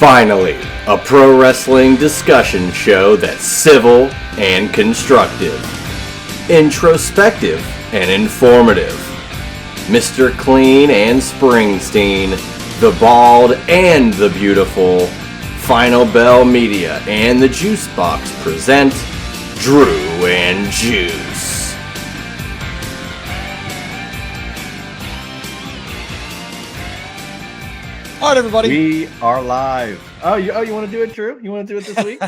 Finally, a pro wrestling discussion show that's civil and constructive, introspective and informative. Mr. Clean and Springsteen, the Bald and the Beautiful, Final Bell Media and the Juice Box present Drew and Juice. All right, everybody. We are live. Oh, you want to do it, Drew? You want to do it this week?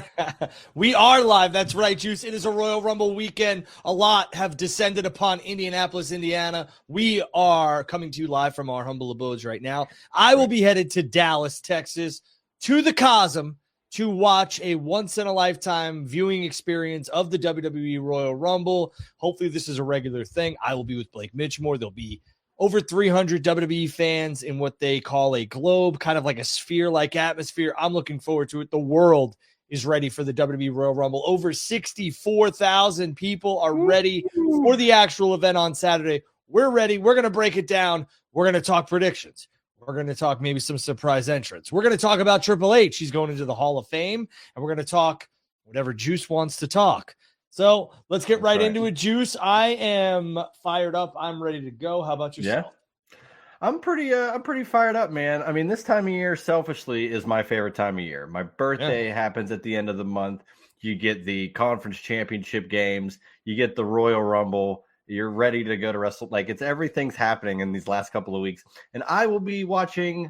We are live. That's right, Juice. It is a Royal Rumble weekend. A lot have descended upon Indianapolis, Indiana. We are coming to you live from our humble abodes right now. I will be headed to Dallas, Texas, to the Cosm to watch a once-in-a-lifetime viewing experience of the WWE Royal Rumble. Hopefully, this is a regular thing. I will be with Blake Mitchmore. There'll be over 300 WWE fans in what they call a globe, kind of like a sphere-like atmosphere. I'm looking forward to it. The world is ready for the WWE Royal Rumble. Over 64,000 people are ready for the actual event on Saturday. We're ready. We're going to break it down. We're going to talk predictions. We're going to talk maybe some surprise entrants. We're going to talk about Triple H. He's going into the Hall of Fame, and we're going to talk whatever Juice wants to talk. So let's get right into it, Juice. I am fired up. I'm ready to go. How about yourself? Yeah. I'm pretty fired up, man. I mean, this time of year, selfishly, is my favorite time of year. My birthday happens at the end of the month. You get the conference championship games. You get the Royal Rumble. You're ready to go to wrestle. Like, everything's happening in these last couple of weeks. And I will be watching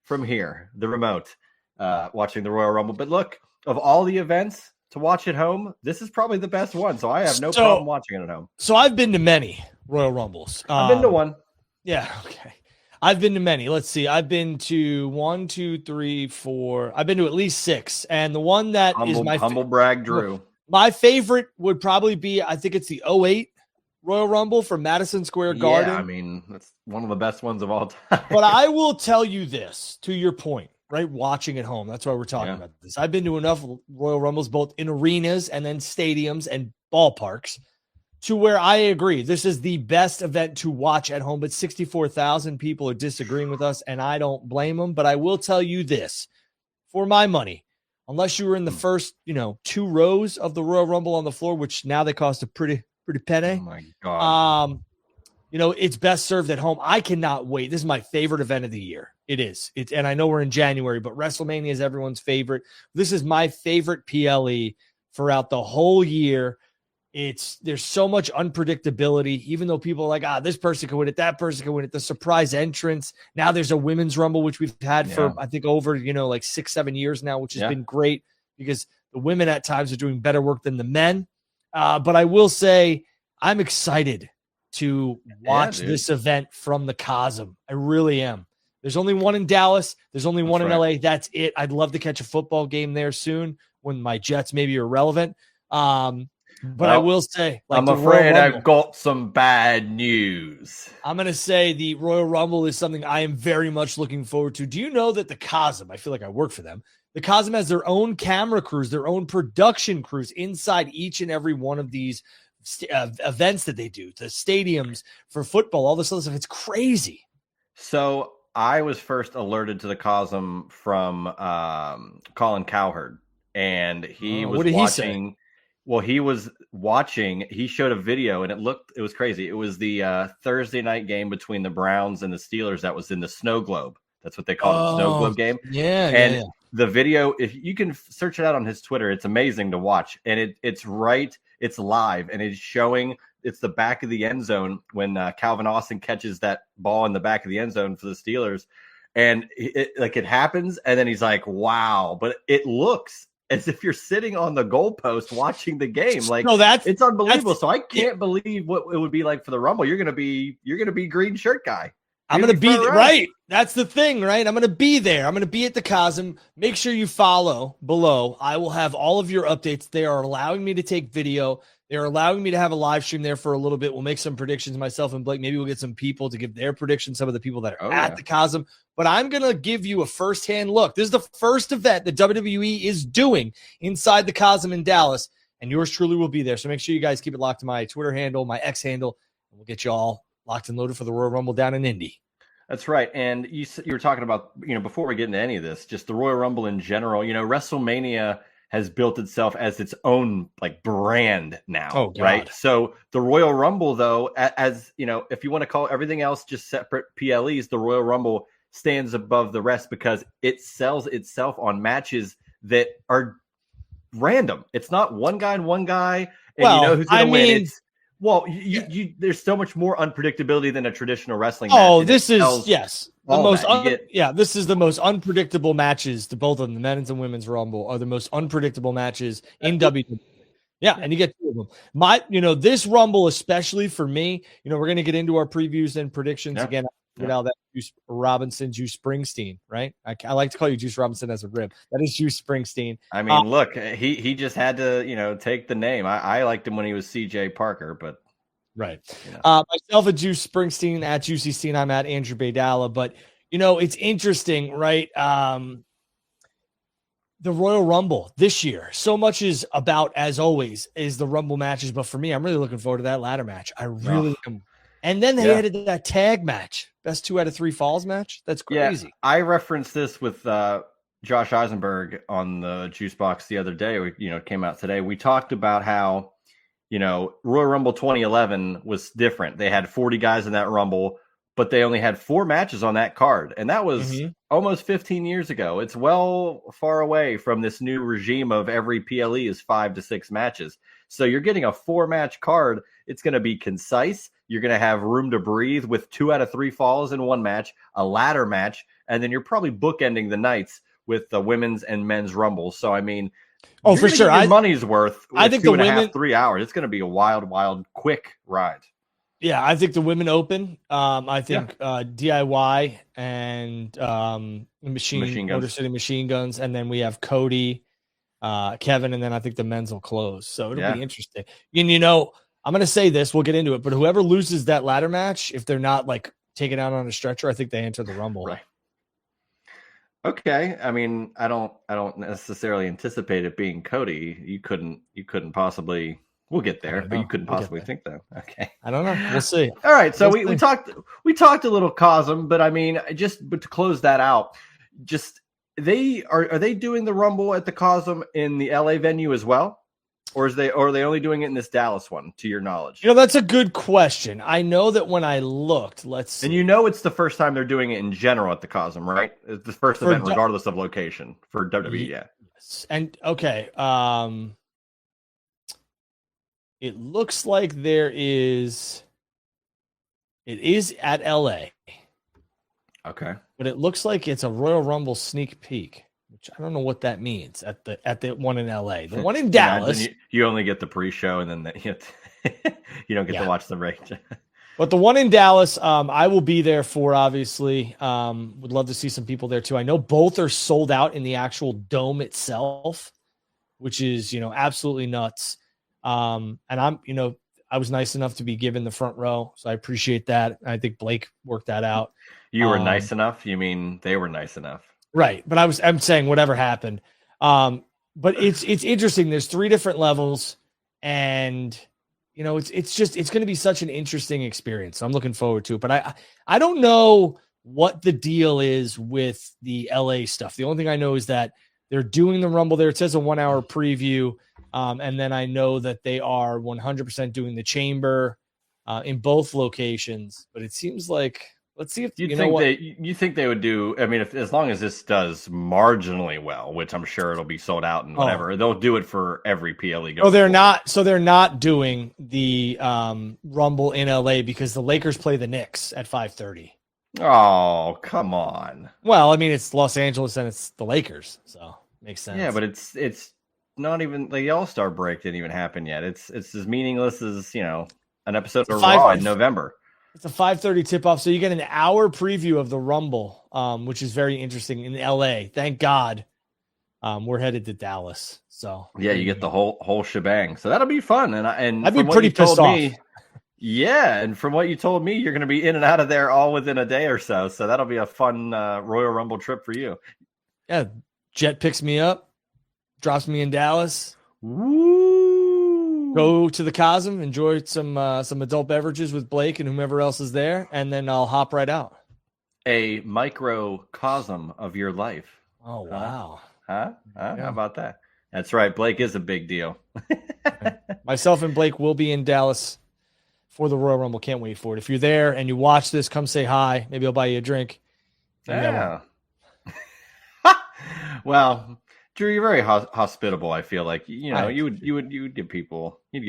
from here, the remote, watching the Royal Rumble. But look, of all the events to watch at home, this is probably the best one. So I have no problem watching it at home. So I've been to many Royal Rumbles. I've been to one. Yeah. Okay. I've been to many. Let's see. I've been to 1, 2, 3, 4. I've been to at least 6. And the one that is my humble brag, Drew. My favorite would probably be, I think it's the 08 Royal Rumble from Madison Square Garden. Yeah, I mean, that's one of the best ones of all time. But I will tell you this, to your point, right? Watching at home. That's why we're talking about this. I've been to enough Royal Rumbles, both in arenas and then stadiums and ballparks, to where I agree. This is the best event to watch at home, but 64,000 people are disagreeing with us, and I don't blame them. But I will tell you this, for my money, unless you were in the first, 2 rows of the Royal Rumble on the floor, which now they cost a pretty penny. Oh my God. It's best served at home. I cannot wait. This is my favorite event of the year. It is. And I know we're in January, but WrestleMania is everyone's favorite. This is my favorite PLE throughout the whole year. There's so much unpredictability, even though people are like, this person can win it, that person can win it. The surprise entrance. Now there's a women's rumble, which we've had for, I think, over, 6-7 years now, which has been great because the women at times are doing better work than the men. But I will say I'm excited to watch this event from the Cosm. I really am. There's only one in Dallas. There's only one in LA. That's it. I'd love to catch a football game there soon when my Jets maybe are relevant. But I will say, I'm afraid I've got some bad news. I'm going to say the Royal Rumble is something I am very much looking forward to. Do you know that the Cosm, I feel like I work for them, the Cosm has their own camera crews, their own production crews inside each and every one of these events that they do, the stadiums for football, all this other stuff. It's crazy. So I was first alerted to the Cosm from Colin Cowherd, and he was watching. Well, he was watching. He showed a video, and it was crazy. It was the Thursday night game between the Browns and the Steelers that was in the snow globe. That's what they call it, the snow globe game. Yeah, the video, if you can search it out on his Twitter, it's amazing to watch. And it's live, and it's showing, it's the back of the end zone when Calvin Austin catches that ball in the back of the end zone for the Steelers. And it happens, and then he's like, wow. But it looks as if you're sitting on the goalpost watching the game. It's unbelievable. So I can't believe what it would be like for the Rumble. You're gonna be green shirt guy. I'm going to be right. That's the thing, right? I'm going to be there. I'm going to be at the Cosm. Make sure you follow below. I will have all of your updates. They are allowing me to take video. They're allowing me to have a live stream there for a little bit. We'll make some predictions, myself and Blake. Maybe we'll get some people to give their predictions, some of the people that are at the Cosm. But I'm going to give you a firsthand look. This is the first event that WWE is doing inside the Cosm in Dallas, and yours truly will be there. So make sure you guys keep it locked to my Twitter handle, my X handle, and we'll get you all locked and loaded for the Royal Rumble down in Indy. That's right. And you were talking about, before we get into any of this, just the Royal Rumble in general. WrestleMania has built itself as its own like brand now, Oh, God. right? So the Royal Rumble, though, as if you want to call everything else just separate PLEs, the Royal Rumble stands above the rest because it sells itself on matches that are random. It's not one guy and one guy, and you know who's going to win. It's there's so much more unpredictability than a traditional wrestling match. Oh, this is the most this is the most unpredictable matches to both of them. The men's and women's Rumble are the most unpredictable matches in WWE. Yeah, and you get two of them. This Rumble, especially for me, we're going to get into our previews and predictions again. That Juice Robinson, Juice Springsteen, right? I like to call you Juice Robinson as a rib. That is Juice Springsteen. I mean, look, he just had to, take the name. I liked him when he was CJ Parker, but right. Myself at Juice Springsteen, at Juicy Steen, I'm at Andrew Baydala. But it's interesting, right? The Royal Rumble this year, so much is about, as always, is the Rumble matches. But for me, I'm really looking forward to that ladder match. I really am. And then they added that tag match, best 2 out of 3 falls match. That's crazy. Yeah, I referenced this with Josh Eisenberg on the Juice Box the other day. It came out today. We talked about how, Royal Rumble 2011 was different. They had 40 guys in that Rumble, but they only had 4 matches on that card. And that was almost 15 years ago. It's well far away from this new regime of every PLE is 5 to 6 matches. So you're getting a 4-match card. It's going to be concise. You're going to have room to breathe with 2 out of 3 falls in one match, a ladder match, and then you're probably bookending the nights with the women's and men's Rumbles. So, I mean, for sure, your money's worth. I think 2.5, 3 hours. It's going to be a wild, quick ride. Yeah, I think the women open. I think DIY and Motor City Machine Guns, and then we have Cody, Kevin, and then I think the men's will close. So it'll be interesting. And I'm going to say this, we'll get into it, but whoever loses that ladder match, if they're not like taken out on a stretcher, I think they enter the Rumble. Right. Okay. I mean, I don't necessarily anticipate it being Cody. You couldn't possibly. We'll get there, but you couldn't possibly think that. Okay. I don't know. We'll see. All right. So we talked a little Cosm, but I mean, but to close that out, just are they doing the Rumble at the Cosm in the LA venue as well? Or are they only doing it in this Dallas one, to your knowledge? That's a good question. I know that when I looked, let's see. And it's the first time they're doing it in general at the Cosm, right? It's the first event, regardless of location for WWE. Yes. And okay, it looks like it is at LA. Okay. But it looks like it's a Royal Rumble sneak peek, which I don't know what that means at the one in LA. The one in Dallas. You only get the pre-show and then you don't get to watch the race. But the one in Dallas, I will be there for, obviously. Would love to see some people there too. I know both are sold out in the actual dome itself, which is, absolutely nuts. And I was nice enough to be given the front row, so I appreciate that. I think Blake worked that out. You were nice enough? You mean they were nice enough? Right. But I'm saying whatever happened. But it's interesting. There's 3 different levels, and it's going to be such an interesting experience. So I'm looking forward to it. But I don't know what the deal is with the LA stuff. The only thing I know is that they're doing the Rumble there. It says a 1-hour preview. And then I know that they are 100% doing the chamber in both locations. But it seems like, let's see if you think they would do. I mean, as long as this does marginally well, which I'm sure it'll be sold out and whatever, they'll do it for every PLE. They're not. So they're not doing the Rumble in LA because the Lakers play the Knicks at 5:30. Oh, come on. Well, I mean, it's Los Angeles and it's the Lakers, so makes sense. Yeah, but it's not even the All-Star break didn't even happen yet. It's as meaningless as an episode of Raw in November. It's a 5:30 tip-off, so you get an hour preview of the Rumble, which is very interesting in LA. Thank God, we're headed to Dallas. So yeah, you get the whole shebang. So that'll be fun. And I'd be pretty pissed off. Yeah, and from what you told me, you're going to be in and out of there all within a day or so. So that'll be a fun Royal Rumble trip for you. Yeah, jet picks me up, drops me in Dallas. Woo! Go to the Cosm, enjoy some adult beverages with Blake and whomever else is there, and then I'll hop right out. a microcosm of your life. Oh, wow. Huh? Yeah. How about that? That's right. Blake is a big deal. Myself and Blake will be in Dallas for the Royal Rumble. Can't wait for it. If you're there and you watch this, come say hi. Maybe I'll buy you a drink. Yeah. Well, Drew, you're very hospitable. I feel like you would give people a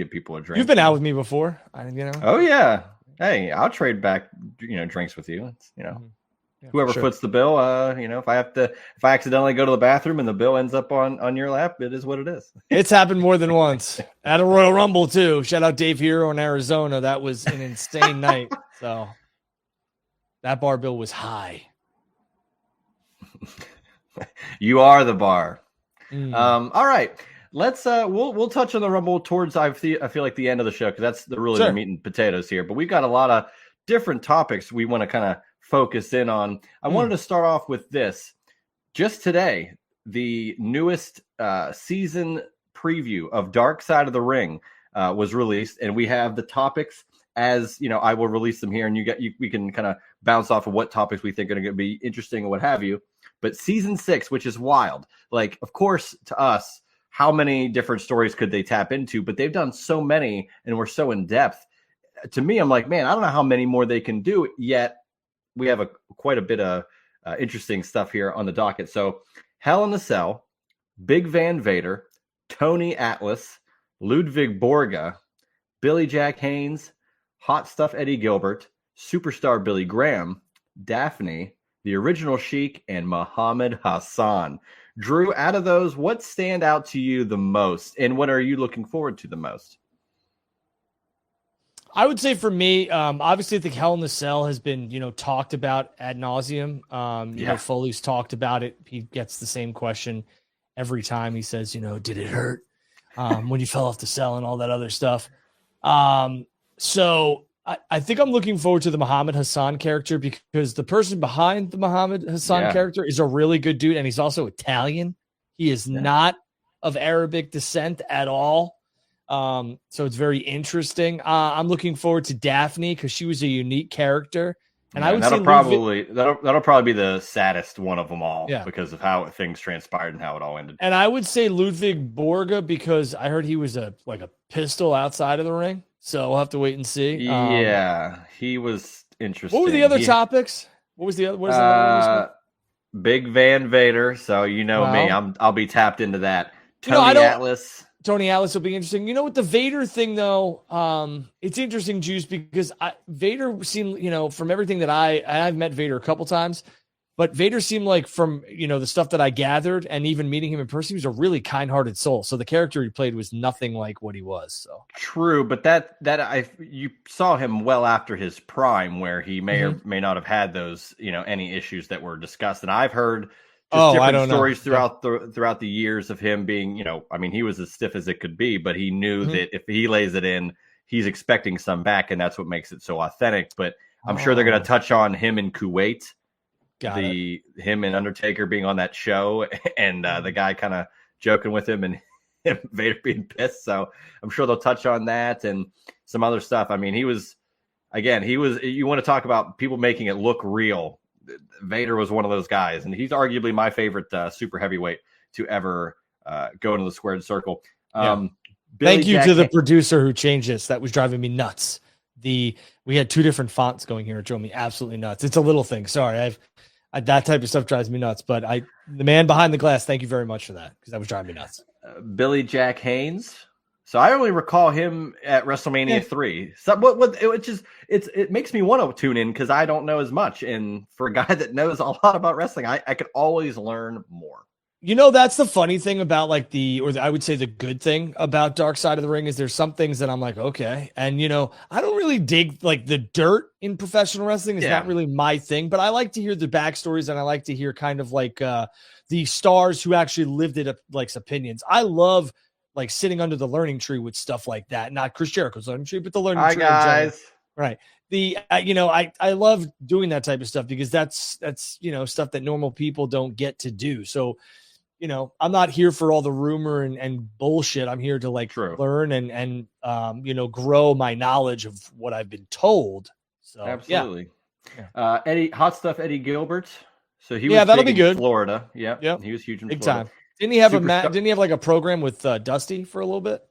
drink. You've been out with me before. Oh yeah. Hey, I'll trade back drinks with you. It's, Yeah, whoever sure. foots the bill. If I accidentally go to the bathroom and the bill ends up on your lap, it is what it is. It's happened more than once at a Royal Rumble too. Shout out Dave Hero in Arizona. That was an insane night. So that bar bill was high. You are the bar. Mm. All right. Let's we'll touch on the Rumble towards I feel like the end of the show, because that's the meat and potatoes here. But we've got a lot of different topics we want to kind of focus in on. I wanted to start off with this. Just today, the newest season preview of Dark Side of the Ring was released, and we have the topics as I will release them here, and we can kind of bounce off of what topics we think are going to be interesting or what have you. But season 6, which is wild, like, of course, to us, how many different stories could they tap into? But they've done so many, and we're so in depth. To me, I'm like, man, I don't know how many more they can do. Yet we have quite a bit of interesting stuff here on the docket. So, Hell in a Cell, Big Van Vader, Tony Atlas, Ludwig Borga, Billy Jack Haynes, Hot Stuff Eddie Gilbert, Superstar Billy Graham, Daphne, the Original Sheik, and Muhammad Hassan. Drew, out of those, what stand out to you the most, and what are you looking forward to the most? I would say for me, obviously, I think Hell in the Cell has been, talked about ad nauseum. Foley's talked about it. He gets the same question every time. He says, did it hurt when you fell off the cell and all that other stuff? So I think I'm looking forward to the Muhammad Hassan character, because the person behind the Muhammad Hassan character is a really good dude, and he's also Italian. He is not of Arabic descent at all. So it's very interesting. I'm looking forward to Daphne, because she was a unique character, and I would that'll say probably be the saddest one of them all, because of how things transpired and how it all ended. And I would say Ludwig Borga, because I heard he was a pistol outside of the ring. So we'll have to wait and see. He was interesting. What were the other topics? What was the other? What is the other one? Big Van Vader. So me, I'll be tapped into that. Tony Atlas will be interesting. You know, with the Vader thing though, it's interesting, Juice, because Vader seemed, from everything that I've met Vader a couple times, but Vader seemed like, from the stuff that I gathered and even meeting him in person, he was a really kind-hearted soul. So the character he played was nothing like what he was. So true, but you saw him well after his prime, where he may or may not have had those any issues that were discussed. And I've heard different stories throughout the years of him being he was as stiff as it could be, but he knew that if he lays it in, he's expecting some back, and that's what makes it so authentic. But I'm sure they're going to touch on him in Kuwait. Him and Undertaker being on that show, and the guy kind of joking with him, and Vader being pissed. So I'm sure they'll touch on that and some other stuff. I mean, you want to talk about people making it look real. Vader was one of those guys, and he's arguably my favorite super heavyweight to ever go into the squared circle. Thank you to the producer who changed this. That was driving me nuts. We had two different fonts going here. It drove me absolutely nuts. It's a little thing. Sorry. That type of stuff drives me nuts, but the man behind the glass, thank you very much for that, because that was driving me nuts. Billy Jack Haynes. So I only recall him at WrestleMania 3. So it makes me want to tune in, because I don't know as much. And for a guy that knows a lot about wrestling, I could always learn more. That's the funny thing about I would say the good thing about Dark Side of the Ring is there's some things that I'm like, okay. And, I don't really dig the dirt in professional wrestling. It's not really my thing, but I like to hear the backstories, and I like to hear kind of the stars who actually lived it, opinions. I love sitting under the learning tree with stuff like that. Not Chris Jericho's learning tree, but the learning tree. Hi, guys. Right. I love doing that type of stuff, because that's stuff that normal people don't get to do. So, I'm not here for all the rumor and bullshit. I'm here to learn and grow my knowledge of what I've been told. So absolutely. Hot Stuff Eddie Gilbert. So he was that'll big be in good. Florida. Yep. He was huge in Big Florida. time. Didn't he have Superstar- Didn't he have like a program with Dusty for a little bit?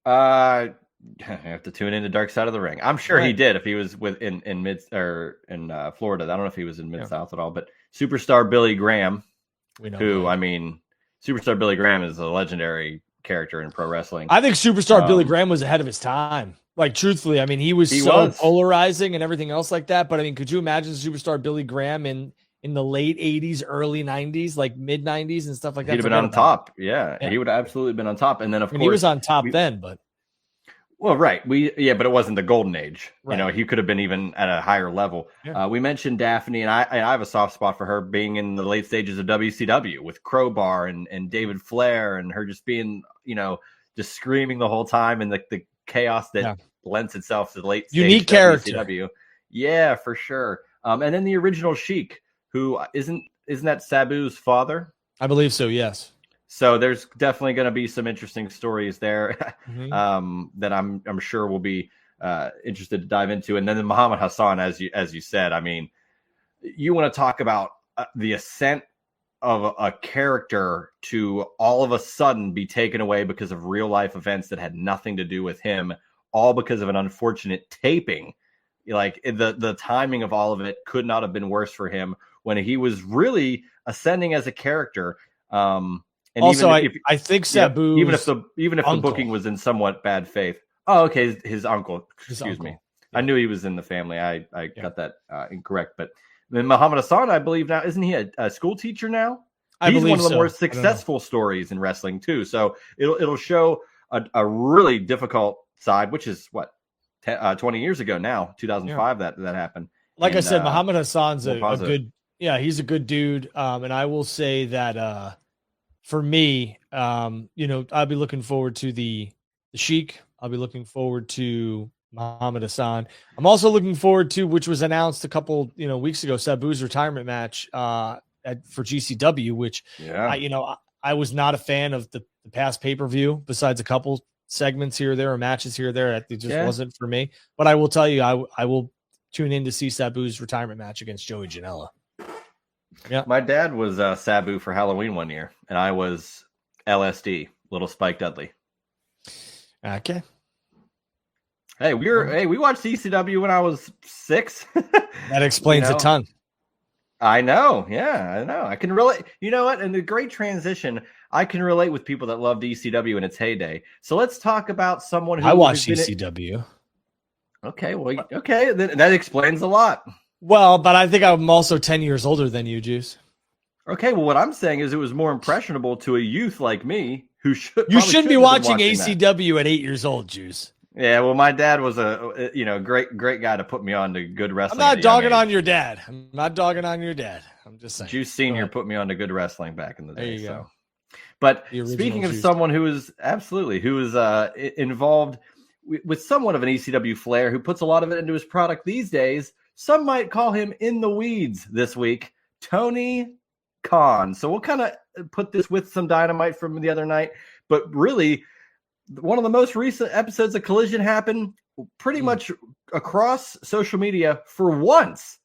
I have to tune in to Dark Side of the Ring. I'm sure he Right. did if he was in mid or in Florida. I don't know if he was in Mid South at all, but Superstar Billy Graham, I mean, Superstar Billy Graham is a legendary character in pro wrestling. I think Superstar Billy Graham was ahead of his time. Like, truthfully, I mean, he was polarizing and everything else like that. But I mean, could you imagine Superstar Billy Graham in the late 80s, early 90s, like mid 90s and stuff like that? He'd have been on top. Yeah, he would have absolutely been on top. And then, of course, he was on top then, but. Well, right. But it wasn't the golden age. Right. You know, he could have been even at a higher level. Yeah. We mentioned Daphne, and I have a soft spot for her being in the late stages of WCW with Crowbar and David Flair, and her just being, just screaming the whole time, and the chaos that lends itself to the late unique stage character. WCW. Yeah, for sure. And then the original Sheik, who isn't that Sabu's father? I believe so. Yes. So there's definitely going to be some interesting stories there that I'm sure we'll be interested to dive into. And then the Muhammad Hassan, as you said, I mean, you want to talk about the ascent of a character to all of a sudden be taken away because of real life events that had nothing to do with him, all because of an unfortunate taping. Like the timing of all of it could not have been worse for him when he was really ascending as a character. And also, I think Sabu, even if the booking was in somewhat bad faith. Oh, okay, his uncle. Excuse me. Yeah. I knew he was in the family. I got that incorrect. But then Muhammad Hassan, I believe now, isn't he a school teacher now? He's one of the more successful stories in wrestling too. So it'll show a really difficult side, which is 20 years ago now, 2005 that happened. Like I said, Muhammad Hassan's a good. Yeah, he's a good dude. And I will say that. For me, I'll be looking forward to the Sheik. I'll be looking forward to Muhammad Hassan. I'm also looking forward to, which was announced a couple, weeks ago, Sabu's retirement match for GCW, which, I was not a fan of the past pay-per-view, besides a couple segments here or there or matches here or there. It just wasn't for me. But I will tell you, I will tune in to see Sabu's retirement match against Joey Janela. Yeah, my dad was Sabu for Halloween one year, and I was LSD, Little Spike Dudley. Okay. Hey, we watched ECW when I was 6. That explains a ton. I know. Yeah, I know. I can relate. You know what? And the great transition, I can relate with people that loved ECW in its heyday. So let's talk about someone who I watched ECW. Okay, well, that explains a lot. Well, but I think I'm also 10 years older than you, Juice. Okay, well, what I'm saying is it was more impressionable to a youth like me who You shouldn't be watching ACW at 8 years old, Juice. Yeah, well, my dad was a great guy to put me on to good wrestling. I'm not dogging on your dad. I'm just saying. Juice Senior put me on to good wrestling back in the day. There you go. But speaking of someone who is involved with somewhat of an ECW flair, who puts a lot of it into his product these days, some might call him in the weeds this week, Tony Khan. So we'll kind of put this with some dynamite from the other night. But really, one of the most recent episodes of Collision happened pretty much across social media for once.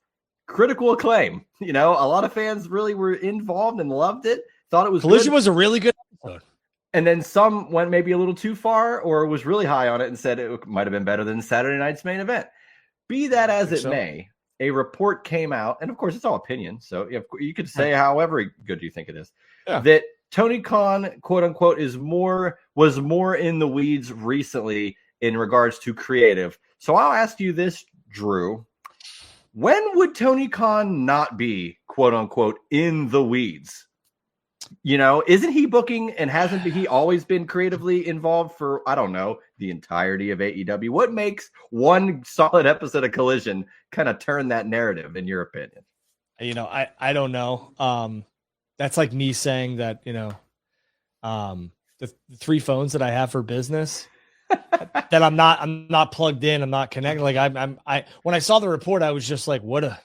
Critical acclaim. A lot of fans really were involved and loved it. Thought it was Collision was a really good episode. And then some went maybe a little too far or was really high on it and said it might have been better than Saturday night's main event. Be that as it may, a report came out, and of course it's all opinion, so you could say however good you think it is, that Tony Khan, quote unquote, was more in the weeds recently in regards to creative. So I'll ask you this, Drew. When would Tony Khan not be, quote unquote, in the weeds? Isn't he booking and hasn't he always been creatively involved for, I don't know, the entirety of AEW? What makes one solid episode of Collision kind of turn that narrative, in your opinion? I don't know. That's like me saying that, the 3 phones that I have for business that I'm not plugged in. I'm not connected. Like when I saw the report, I was just like, what?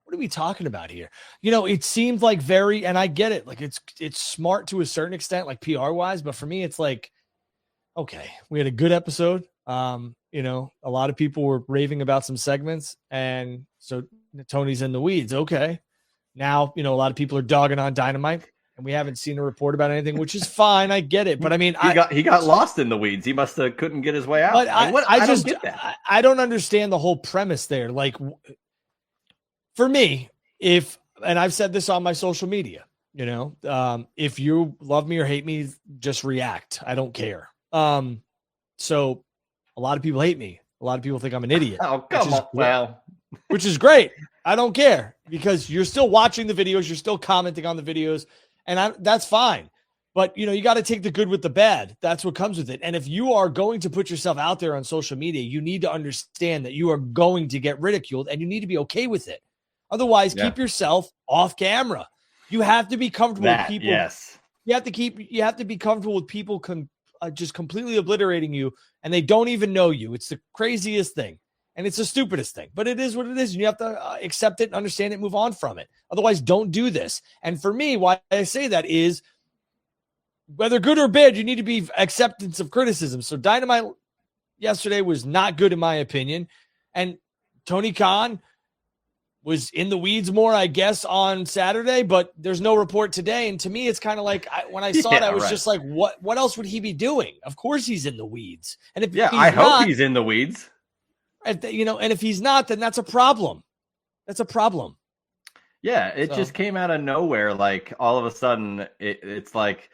What are we talking about here? It seemed like and I get it. Like it's smart to a certain extent, like PR wise, but for me, it's like, okay, we had a good episode. a lot of people were raving about some segments, and so Tony's in the weeds. Okay. Now, a lot of people are dogging on Dynamite, and we haven't seen a report about anything, which is fine. I get it. But I mean, he got lost in the weeds. He must have couldn't get his way out. But I don't get that. I don't understand the whole premise there. Like, for me, and I've said this on my social media, if you love me or hate me, just react. I don't care. So a lot of people hate me. A lot of people think I'm an idiot. Oh, come on. Well, which is great. I don't care, because you're still watching the videos. You're still commenting on the videos, and that's fine. But, you got to take the good with the bad. That's what comes with it. And if you are going to put yourself out there on social media, you need to understand that you are going to get ridiculed, and you need to be okay with it. Otherwise, keep yourself off camera. You have to be comfortable with people. Yes. You have to be comfortable with people just completely obliterating you, and they don't even know you. It's the craziest thing. And it's the stupidest thing, but it is what it is. And you have to accept it, understand it, move on from it. Otherwise, don't do this. And for me, why I say that is, whether good or bad, you need to be acceptance of criticism. So Dynamite yesterday was not good, in my opinion. And Tony Khan was in the weeds more, I guess, on Saturday, but there's no report today. And to me, it's kind of like, when I saw it, I was just like, what else would he be doing? Of course he's in the weeds. And if I hope he's in the weeds. And if he's not, then that's a problem. That's a problem. Yeah, it just came out of nowhere. Like, all of a sudden, it's like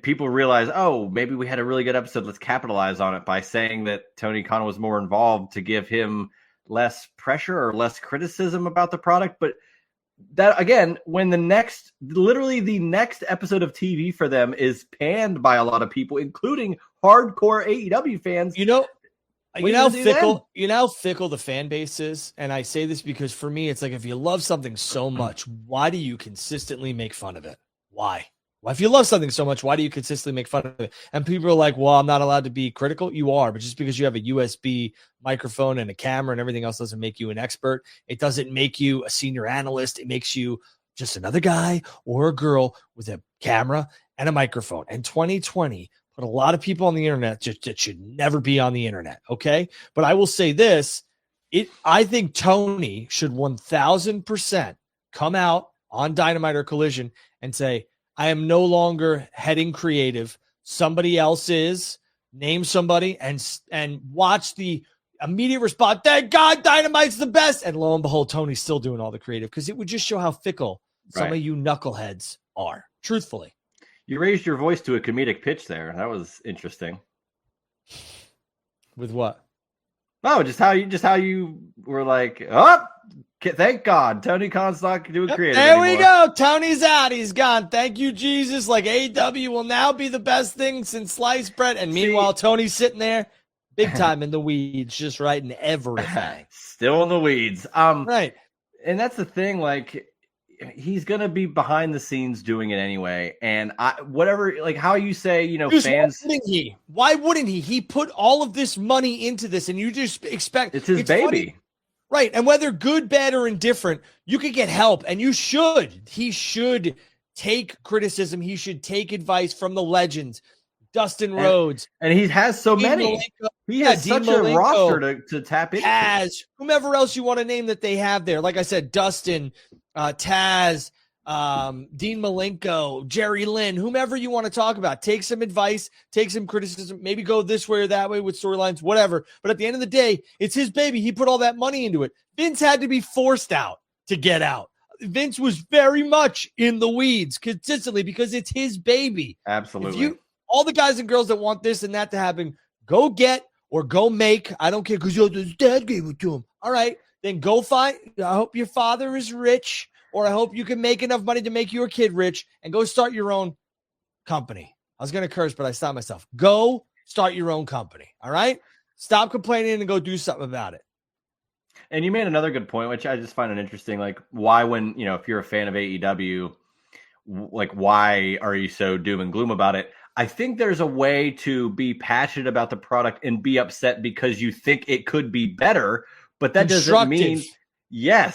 people realize, oh, maybe we had a really good episode. Let's capitalize on it by saying that Tony Khan was more involved to give him less pressure or less criticism about the product. But that, again, when literally the next episode of TV for them is panned by a lot of people, including hardcore AEW fans. You know how fickle the fan base is? And I say this because for me, it's like, if you love something so much, why do you consistently make fun of it? Why? Well, if you love something so much, why do you consistently make fun of it? And people are like, well, I'm not allowed to be critical. You are, but just because you have a USB microphone and a camera and everything else doesn't make you an expert. It doesn't make you a senior analyst. It makes you just another guy or a girl with a camera and a microphone. And 2020 put a lot of people on the internet that should never be on the internet. Okay. But I will say this, I think Tony should 1000% come out on Dynamite or Collision and say, I am no longer heading creative. Somebody else is. Name somebody and watch the immediate response. Thank God Dynamite's the best. And lo and behold, Tony's still doing all the creative, because it would just show how fickle some of you knuckleheads are, truthfully. You raised your voice to a comedic pitch there. That was interesting. With what? Oh, just how you were like, oh, thank God Tony Khan's not doing creative anymore. There we go. Tony's out. He's gone. Thank you, Jesus. Like, AEW will now be the best thing since sliced bread. And meanwhile, Tony's sitting there big time in the weeds, just writing everything. Still in the weeds. Right. And that's the thing. Like, he's going to be behind the scenes doing it anyway. And how you say, fans. Why wouldn't he? He put all of this money into this, and you just expect it's his baby. Funny. Right. And whether good, bad, or indifferent, you could get help, and you should. He should take criticism. He should take advice from the legends, Dustin Rhodes. And he has so many. He has such a roster to tap into. Taz, whomever else you want to name that they have there. Like I said, Dustin, Taz, Dean Malenko, Jerry Lynn, whomever you want to talk about. Take some advice, take some criticism, maybe go this way or that way with storylines, whatever. But at the end of the day, it's his baby. He put all that money into it. Vince had to be forced out to get out. Vince was very much in the weeds consistently because it's his baby. Absolutely. All the guys and girls that want this and that to happen, go get or go make. I don't care, because his dad gave it to him. All right, then go find. I hope your father is rich, or I hope you can make enough money to make your kid rich, and go start your own company. I was going to curse, but I stopped myself. Go start your own company. All right, stop complaining and go do something about it. And you made another good point, which I just find it interesting. Like, why, when, if you're a fan of AEW, like, why are you so doom and gloom about it? I think there's a way to be passionate about the product and be upset because you think it could be better, but that doesn't mean,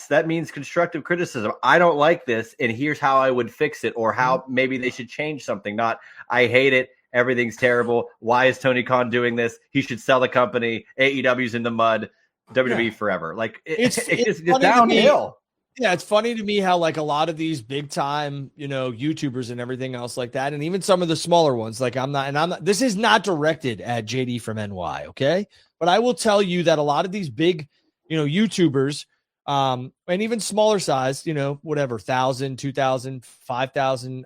that means constructive criticism. I don't like this, and here's how I would fix it, or how maybe they should change something. Not, I hate it, Everything's terrible. Why is Tony Khan doing this? He should sell the company. AEW's in the mud. WWE forever. Like it's downhill. Yeah, it's funny to me how like a lot of these big time, YouTubers and everything else like that, and even some of the smaller ones, like I'm not, this is not directed at JD from NY, okay? But I will tell you that a lot of these big, YouTubers, and even smaller size, whatever, 1,000, 2,000, 5,000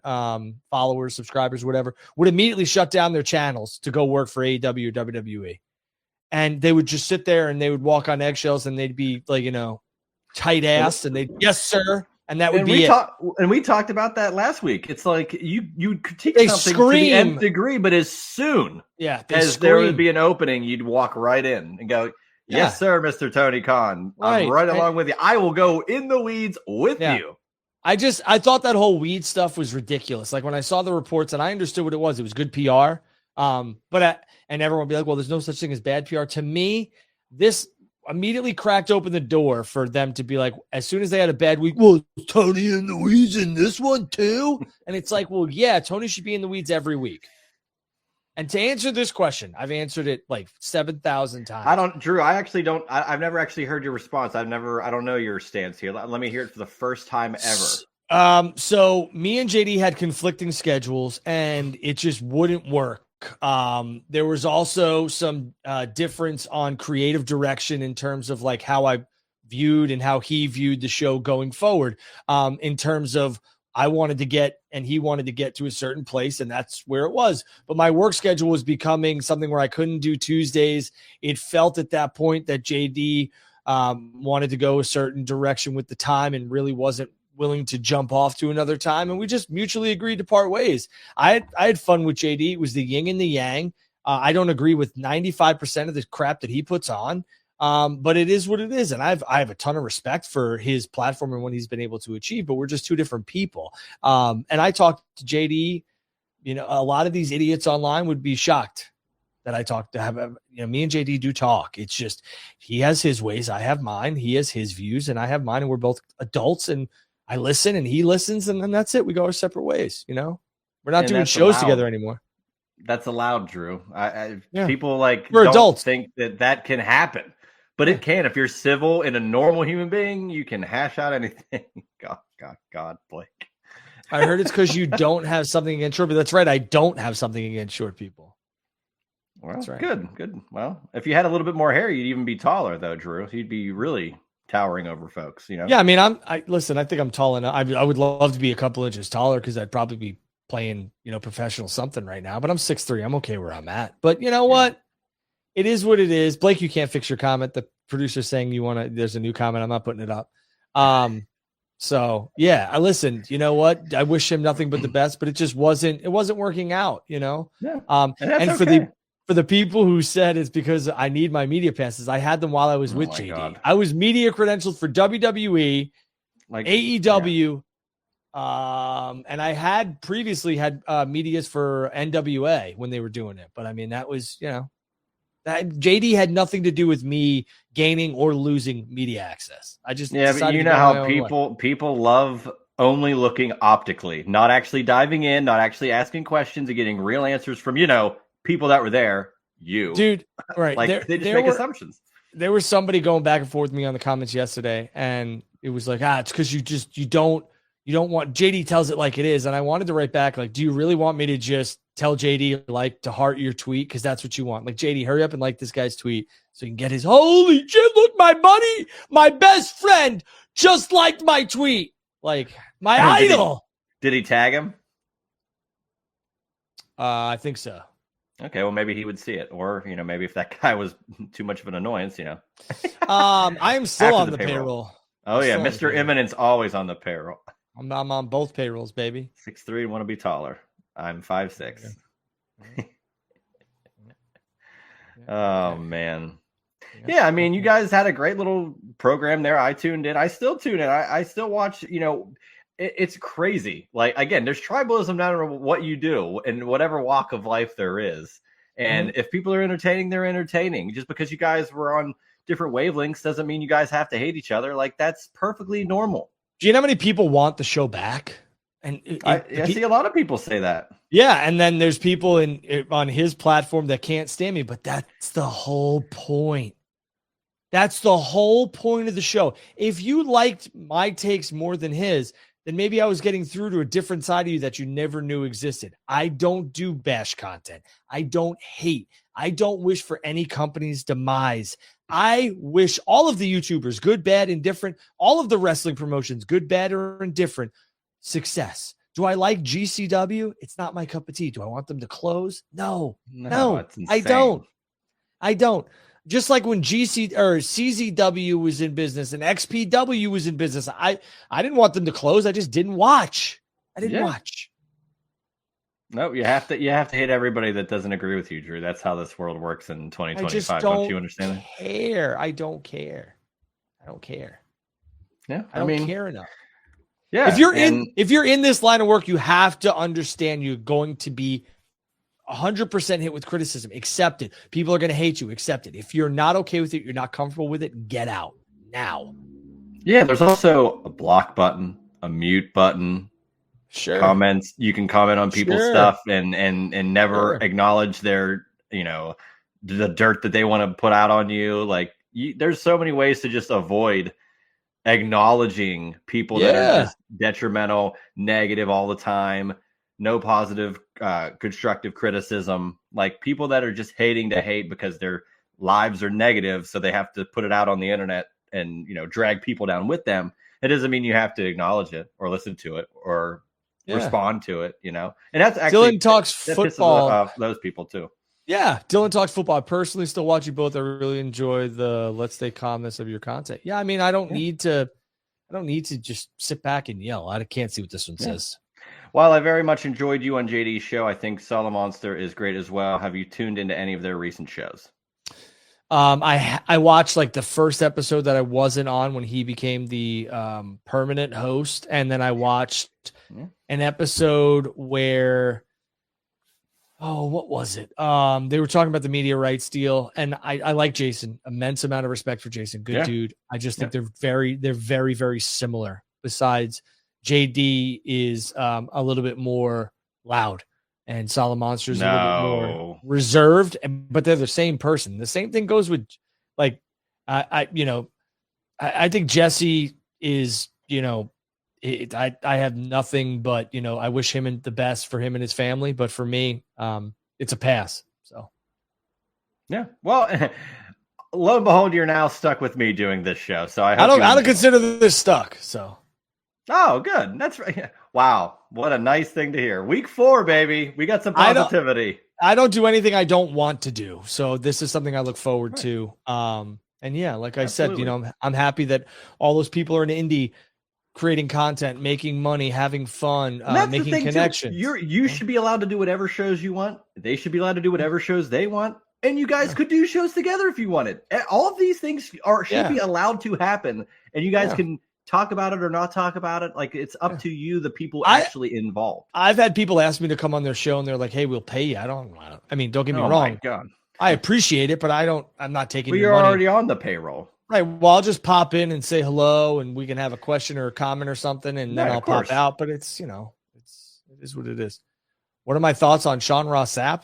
followers, subscribers, whatever, would immediately shut down their channels to go work for AEW or WWE. And they would just sit there and they would walk on eggshells and they'd be like, tight ass and they'd, yes, sir. And that would be it. And we talked about that last week. It's like you critique something to the nth degree, but as soon as there would be an opening, you'd walk right in and go, yes, sir, Mr. Tony Khan. I'm right along with you. I will go in the weeds with you. I thought that whole weed stuff was ridiculous. Like when I saw the reports and I understood what it was good PR. And everyone would be like, well, there's no such thing as bad PR. To me, this immediately cracked open the door for them to be like, as soon as they had a bad week, well, Tony in the weeds in this one too. And it's like, well, yeah, Tony should be in the weeds every week. And to answer this question, I've answered it like 7,000 times. Drew, I've never actually heard your response. I don't know your stance here. Let me hear it for the first time ever. So me and JD had conflicting schedules and it just wouldn't work. There was also some difference on creative direction in terms of like how I viewed and how he viewed the show going forward, in terms of I wanted to get and he wanted to get to a certain place, and that's where it was. But my work schedule was becoming something where I couldn't do Tuesdays. It felt at that point that JD wanted to go a certain direction with the time and really wasn't willing to jump off to another time, and we just mutually agreed to part ways. I had fun with JD. It was the yin and the yang. I don't agree with 95% of the crap that he puts on, but it is what it is, and I have a ton of respect for his platform and what he's been able to achieve, but we're just two different people. And I talked to JD, a lot of these idiots online would be shocked that I talk to have, me and JD do talk. It's just, he has his ways. I have mine. He has his views and I have mine, and we're both adults, and I listen and he listens, and then that's it. We go our separate ways. We're not doing shows together anymore. That's allowed, Drew. People we're don't adults. Think that can happen, but it can. If you're civil and a normal human being, you can hash out anything. God, Blake. I heard it's because you don't have something against short people. That's right. I don't have something against short people. Well, that's right. Good. Well, if you had a little bit more hair, you'd even be taller, though, Drew. You'd be really towering over folks, Yeah, I mean, I think I'm tall enough. I would love to be a couple inches taller because I'd probably be playing, professional something right now, but I'm 6'3". I'm okay where I'm at. But you know what? It is what it is. Blake, you can't fix your comment. The producer's saying there's a new comment. I'm not putting it up. So yeah, I listened. You know what? I wish him nothing but the best, but it wasn't working out, Yeah. And for the people who said it's because I need my media passes, I had them while I was with JD. God. I was media credentialed for WWE, AEW, and I had previously had medias for NWA when they were doing it. But I mean, that was, that JD had nothing to do with me gaining or losing media access. I just but you know how people love only looking optically, not actually diving in, not actually asking questions and getting real answers from people that were there, dude, right? They just make assumptions. There was somebody going back and forth with me on the comments yesterday, and it was like, it's because you don't want. JD tells it like it is, and I wanted to write back like, do you really want me to just tell JD to heart your tweet because that's what you want? Like, JD, hurry up and like this guy's tweet so you can get his holy shit. Look, my buddy, my best friend, just liked my tweet. Like my idol. Did he tag him? I think so. Okay, well, maybe he would see it, or maybe if that guy was too much of an annoyance, I am still on the payroll. Oh yeah, Mr. Eminent's always on the payroll. I'm on both payrolls, baby. 6'3", want to be taller. I'm 5'6". Oh man, yeah. I mean, you guys had a great little program there. I tuned in. I still tune in. I still watch. It's crazy. Like, again, there's tribalism no matter what you do in whatever walk of life there is. And if people are entertaining, they're entertaining. Just because you guys were on different wavelengths doesn't mean you guys have to hate each other. Like, that's perfectly normal. Do you know how many people want the show back? And I see a lot of people say that. Yeah, and then there's people on his platform that can't stand me, but that's the whole point. That's the whole point of the show. If you liked my takes more than his, then maybe I was getting through to a different side of you that you never knew existed. I don't do bash content. I don't hate. I don't wish for any company's demise. I wish all of the YouTubers, good, bad, indifferent, all of the wrestling promotions, good, bad, or indifferent, success. Do I like GCW? It's not my cup of tea. Do I want them to close? No, I don't. I don't. Just like when CZW was in business and XPW was in business, I didn't want them to close. I just didn't watch. I didn't watch. No, you have to hate everybody that doesn't agree with you, Drew. That's how this world works in 2025. Don't you understand that? I don't care. Yeah, I don't care enough. Yeah. If you're in this line of work, you have to understand you're going to be 100% hit with criticism. Accept it. People are going to hate you. Accept it. If you're not okay with it, you're not comfortable with it, get out now. Yeah, there's also a block button, a mute button. Sure. Comments. You can comment on people's stuff and never acknowledge their, the dirt that they want to put out on you. Like there's so many ways to just avoid acknowledging people that are just detrimental, negative all the time, no positive, constructive criticism, like people that are just hating to hate because their lives are negative. So they have to put it out on the internet and, drag people down with them. It doesn't mean you have to acknowledge it or listen to it or respond to it, And that's actually Dylan talks football. Off those people too. Yeah, Dylan talks football. I personally still watch you both. I really enjoy the let's stay calmness of your content. Yeah, I mean, I don't need to just sit back and yell. I can't see what this one says. While I very much enjoyed you on JD's show, I think Monster is great as well. Have you tuned into any of their recent shows? I watched like the first episode that I wasn't on when he became the permanent host, and then I watched an episode where what was it? They were talking about the media rights deal, and I like Jason. Immense amount of respect for Jason. Good dude. I just think they're very, very similar. Besides, JD is a little bit more loud, and Solid Monster is a little bit more reserved. But they're the same person. The same thing goes with I think Jesse is I have nothing but, I wish him the best for him and his family. But for me, it's a pass. So, yeah. Well, lo and behold, you're now stuck with me doing this show. So I don't consider this stuck. So, oh, good. That's right. Wow. What a nice thing to hear. Week 4, baby. We got some positivity. I don't do anything I don't want to do. So this is something I look forward to. And yeah, like I said, I'm happy that all those people are in indie creating content, making money, having fun, making connections. You should be allowed to do whatever shows you want. They should be allowed to do whatever shows they want. And you guys could do shows together if you wanted. All of these things should be allowed to happen. And you guys can talk about it or not talk about it. Like it's up to you, the people actually involved. I've had people ask me to come on their show and they're like, hey, we'll pay you. Don't get me wrong. My God. I appreciate it, but I'm not taking your you're money. Already on the payroll. Right. Well, I'll just pop in and say hello and we can have a question or a comment or something. And then I'll pop out, but it is what it is. What are my thoughts on Sean Ross Sapp?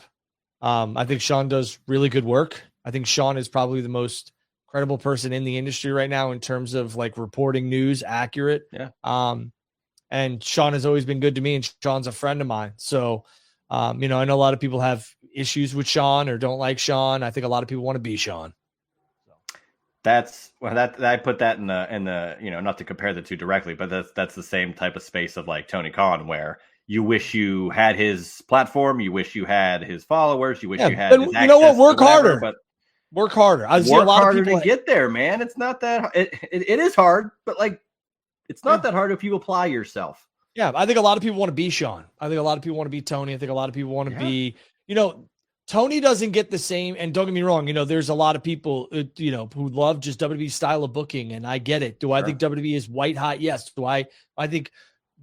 I think Sean does really good work. I think Sean is probably the most credible person in the industry right now in terms of like reporting news accurate. Yeah. And Sean has always been good to me and Sean's a friend of mine. So, I know a lot of people have issues with Sean or don't like Sean. I think a lot of people want to be Sean. I put that in the not to compare the two directly, but that's the same type of space of like Tony Khan, where you wish you had his platform, you wish you had his followers, you wish you had. His you know what? Work harder. Work harder. I see a lot harder of people to get there, man. It's not that it is hard, but like it's not that hard if you apply yourself. Yeah, I think a lot of people want to be Sean. I think a lot of people want to be Tony. I think a lot of people want to be, Tony doesn't get the same, and don't get me wrong, there's a lot of people, who love just WWE style of booking, and I get it. Do I think WWE is white hot? Yes. Do I think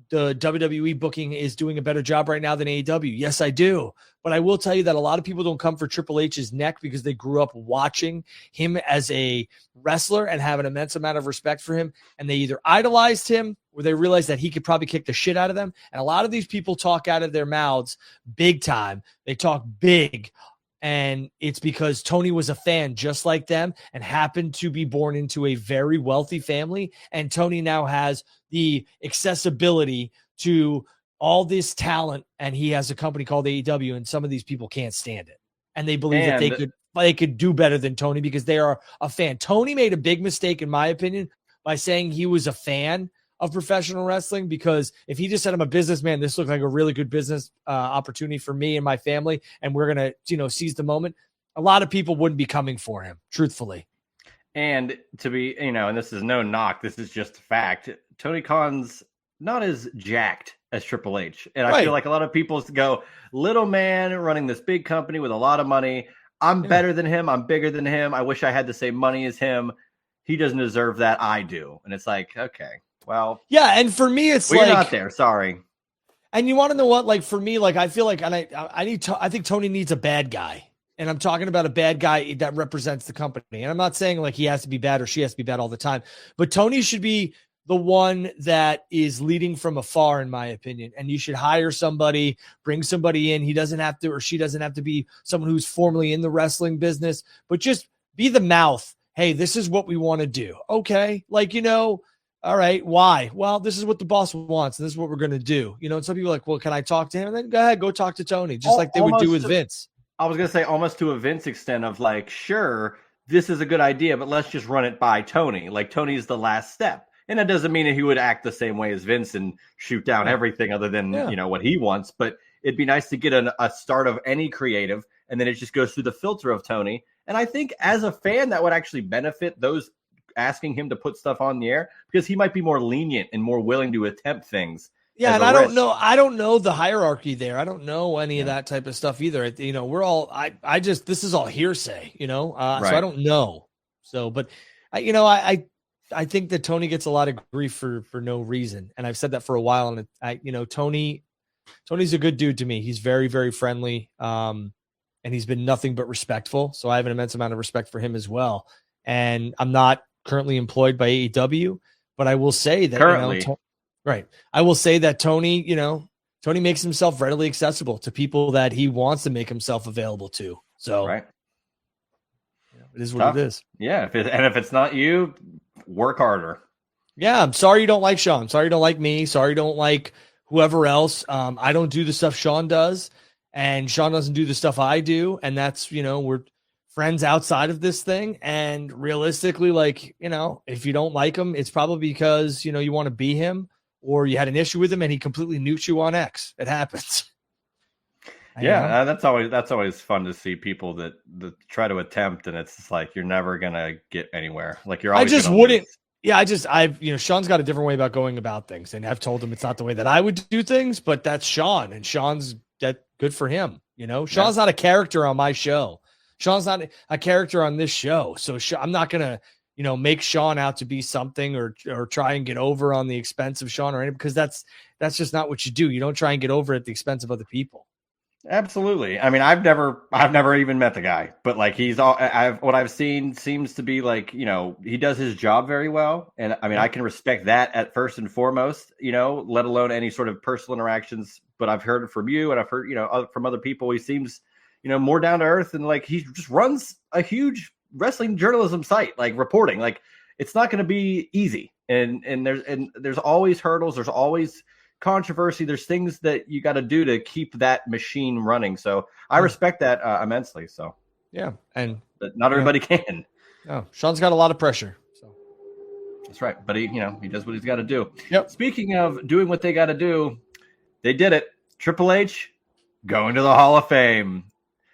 the WWE booking is doing a better job right now than AEW. Yes, I do. But I will tell you that a lot of people don't come for Triple H's neck because they grew up watching him as a wrestler and have an immense amount of respect for him. And they either idolized him or they realized that he could probably kick the shit out of them. And a lot of these people talk out of their mouths big time. They talk big. And it's because Tony was a fan just like them and happened to be born into a very wealthy family. And Tony now has the accessibility to all this talent, and he has a company called AEW, and some of these people can't stand it. And they believe that they could do better than Tony because they are a fan. Tony made a big mistake, in my opinion, by saying he was a fan of professional wrestling, because if he just said I'm a businessman, this looks like a really good business opportunity for me and my family, and we're going to, seize the moment, a lot of people wouldn't be coming for him, truthfully. And to be, and this is no knock, this is just fact. Tony Khan's not as jacked as Triple H. And I feel like a lot of people go, little man running this big company with a lot of money. I'm better than him. I'm bigger than him. I wish I had the same money as him. He doesn't deserve that. I do. And it's like, okay, well. Yeah. And for me, it's we're not there. Sorry. And you want to know what? Like, for me, like, I feel like, and I think Tony needs a bad guy. And I'm talking about a bad guy that represents the company. And I'm not saying like he has to be bad or she has to be bad all the time, but Tony should be the one that is leading from afar, in my opinion. And you should hire somebody, bring somebody in. He doesn't have to, or she doesn't have to be someone who's formerly in the wrestling business, but just be the mouth. Hey, this is what we want to do. Okay. Like, all right. Why? Well, this is what the boss wants. And this is what we're going to do. And some people are like, well, can I talk to him? And then go ahead, go talk to Tony, just like they would do with Vince. I was going to say almost to a Vince extent of like, sure, this is a good idea, but let's just run it by Tony. Like Tony's the last step. And that doesn't mean that he would act the same way as Vince and shoot down everything other than, what he wants. But it'd be nice to get a start of any creative, and then it just goes through the filter of Tony. And I think as a fan, that would actually benefit those asking him to put stuff on the air, because he might be more lenient and more willing to attempt things. Yeah, and I don't know the hierarchy there. I don't know any of that type of stuff either. We're all, I just, this is all hearsay, so I don't know. So, but I think that Tony gets a lot of grief for no reason. And I've said that for a while. And Tony's a good dude to me. He's very, very friendly. And he's been nothing but respectful. So I have an immense amount of respect for him as well. And I'm not currently employed by AEW, but I will say that I will say that Tony, Tony makes himself readily accessible to people that he wants to make himself available to. So it is what it is. Yeah. If it's not you, work harder. Yeah. I'm sorry you don't like Sean. Sorry you don't like me. Sorry you don't like whoever else. I don't do the stuff Sean does, and Sean doesn't do the stuff I do. And that's, we're friends outside of this thing. And realistically, like, if you don't like him, it's probably because, you want to be him, or you had an issue with him and he completely nuked you on X. It happens. Yeah, that's always fun to see people that try to attempt, and it's just like you're never gonna get anywer. Like you're always. I just wouldn't. Lose. Yeah, Sean's got a different way about going about things, and I've told him it's not the way that I would do things, but that's Sean, and Sean's that good for him. Sean's not a character on my show. Sean's not a character on this show, so I'm not gonna make Sean out to be something or try and get over on the expense of Sean or anything, because that's just not what you do. You don't try and get over at the expense of other people. Absolutely. I mean, I've never even met the guy, but like what I've seen seems to be like, he does his job very well. And I mean, I can respect that at first and foremost, let alone any sort of personal interactions. But I've heard from you, and I've heard, from other people, he seems, more down to earth, and like he just runs a huge wrestling journalism site, like reporting. Like it's not going to be easy. And there's always hurdles. There's always controversy. There's things that you got to do to keep that machine running. So I respect that immensely. So and but not everybody can. No, Sean's got a lot of pressure. So that's right. But he does what he's got to do. Yep. Speaking of doing what they got to do, they did it. Triple H going to the Hall of Fame.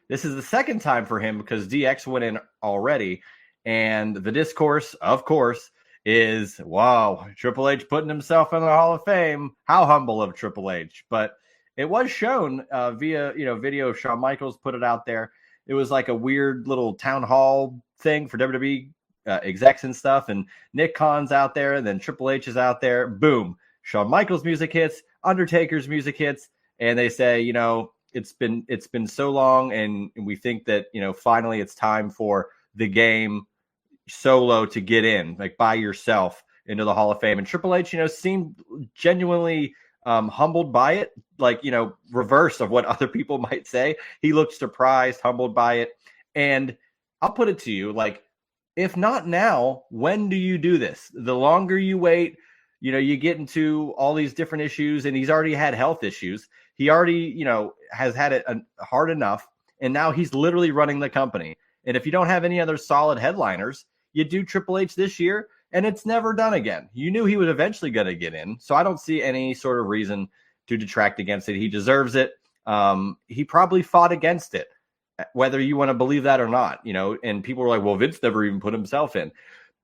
This is the second time for him, because DX went in already, and the discourse, of course, is, wow, Triple H putting himself in the Hall of Fame. How humble of Triple H. But it was shown via, video. Shawn Michaels put it out there. It was like a weird little town hall thing for WWE execs and stuff. And Nick Khan's out there, and then Triple H is out there. Boom. Shawn Michaels music hits, Undertaker's music hits, and they say, it's been so long, and we think that, finally it's time for the game Solo to get in, like by yourself into the Hall of Fame. And Triple H, seemed genuinely humbled by it, like, reverse of what other people might say. He looked surprised, humbled by it. And I'll put it to you, like, if not now, when do you do this? The longer you wait, you get into all these different issues, and he's already had health issues. He already, has had it hard enough, and now he's literally running the company. And if you don't have any other solid headliners, you do Triple H this year, and it's never done again. You knew he was eventually going to get in, so I don't see any sort of reason to detract against it. He deserves it. He probably fought against it, whether you want to believe that or not, and people were like, well, Vince never even put himself in,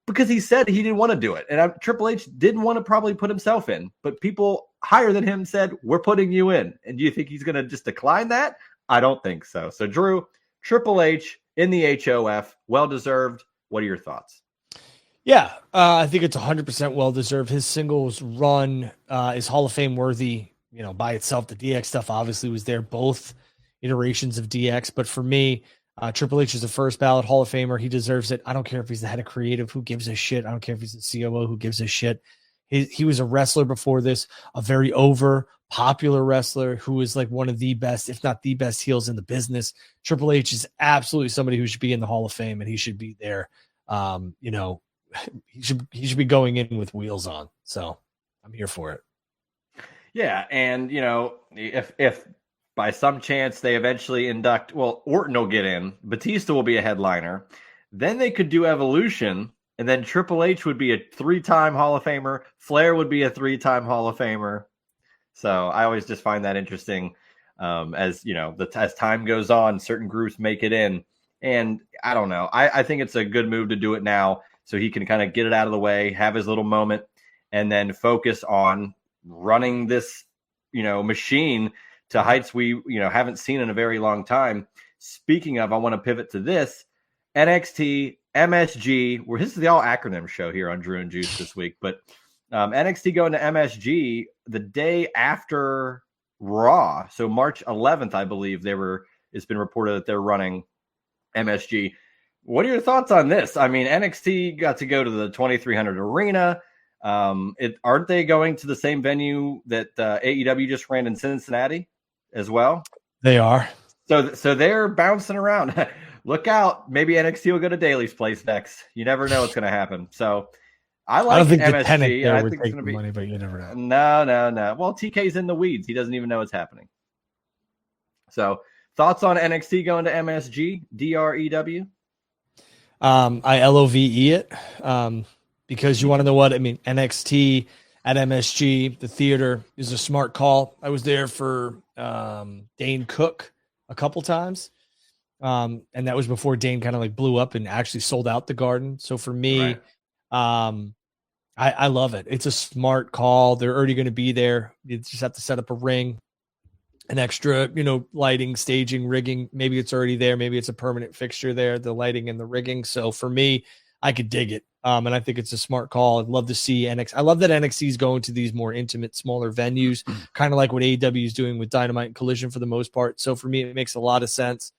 because he said he didn't want to do it. And Triple H didn't want to probably put himself in, but people higher than him said, we're putting you in. And do you think he's going to just decline that? I don't think so. So Drew, Triple H in the HOF, well-deserved. What are your thoughts? Yeah, I think it's 100% well-deserved. His singles run is Hall of Fame worthy, by itself. The DX stuff obviously was there, both iterations of DX. But for me, Triple H is a first ballot Hall of Famer. He deserves it. I don't care if he's the head of creative. Who gives a shit? I don't care if he's the COO. Who gives a shit? He was a wrestler before this, a very popular wrestler who is like one of the best, if not the best heels in the business. Triple H is absolutely somebody who should be in the Hall of Fame, and he should be there. He should be going in with wheels on. So I'm here for it. Yeah. And, if by some chance they eventually induct, well, Orton will get in, Batista will be a headliner. Then they could do Evolution, and then Triple H would be a 3-time Hall of Famer. Flair would be a 3-time Hall of Famer. So I always just find that interesting. As time goes on, certain groups make it in, and I don't know. I think it's a good move to do it now, so he can kind of get it out of the way, have his little moment, and then focus on running this, machine to heights we, haven't seen in a very long time. Speaking of, I want to pivot to this NXT, MSG. This is the all acronym show here on Drew and Juice this week, but NXT going to MSG the day after Raw. So March 11th, I believe it's been reported that they're running MSG. What are your thoughts on this? I mean, NXT got to go to the 2300 Arena. Aren't they going to the same venue that AEW just ran in Cincinnati as well? They are. So they're bouncing around. Look out. Maybe NXT will go to Daly's place next. You never know what's going to happen. So I don't think MSG. I think it's going to be money, but you never know. No. Well, TK's in the weeds. He doesn't even know what's happening. So thoughts on NXT going to MSG, DREW? I LOVE it because you want to know what I mean. NXT at MSG, the theater, is a smart call. I was there for Dane Cook a couple times, and that was before Dane kind of like blew up and actually sold out the Garden. So for me, right. I love it. It's a smart call. They're already going to be there. You just have to set up a ring, an extra, lighting, staging, rigging. Maybe it's already there. Maybe it's a permanent fixture there, the lighting and the rigging. So for me, I could dig it. And I think it's a smart call. I'd love to see NXT. I love that NXT is going to these more intimate, smaller venues, kind of like what AEW is doing with Dynamite and Collision for the most part. So for me, it makes a lot of sense.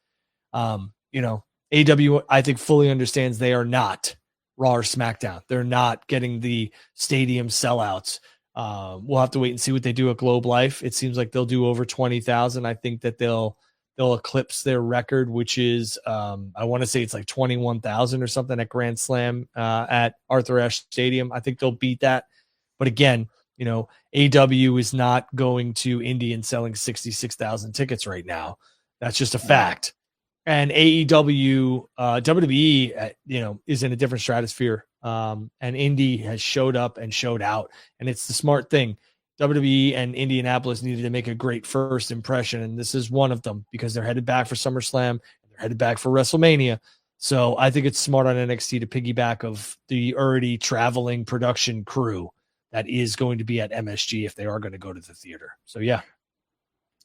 AEW, I think, fully understands they are not Raw or SmackDown. They're not getting the stadium sellouts. We'll have to wait and see what they do at Globe Life. It seems like they'll do over 20,000. I think that they'll eclipse their record, which is I want to say it's like 21,000 or something at Grand Slam at Arthur Ashe Stadium. I think they'll beat that. But again, AEW is not going to Indy and selling 66,000 tickets right now. That's just a fact. And AEW, WWE, is in a different stratosphere. And Indy has showed up and showed out. And it's the smart thing. WWE and Indianapolis needed to make a great first impression. And this is one of them because they're headed back for SummerSlam. And they're headed back for WrestleMania. So I think it's smart on NXT to piggyback of the already traveling production crew that is going to be at MSG if they are going to go to the theater. So, yeah.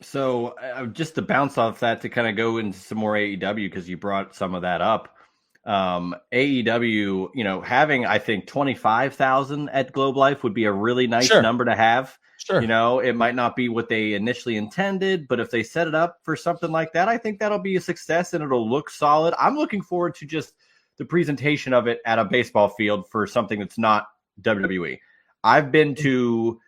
So just to bounce off that, to kind of go into some more AEW, because you brought some of that up. AEW, having, I think, 25,000 at Globe Life would be a really nice number to have. Sure. It might not be what they initially intended, but if they set it up for something like that, I think that'll be a success and it'll look solid. I'm looking forward to just the presentation of it at a baseball field for something that's not WWE. I've been to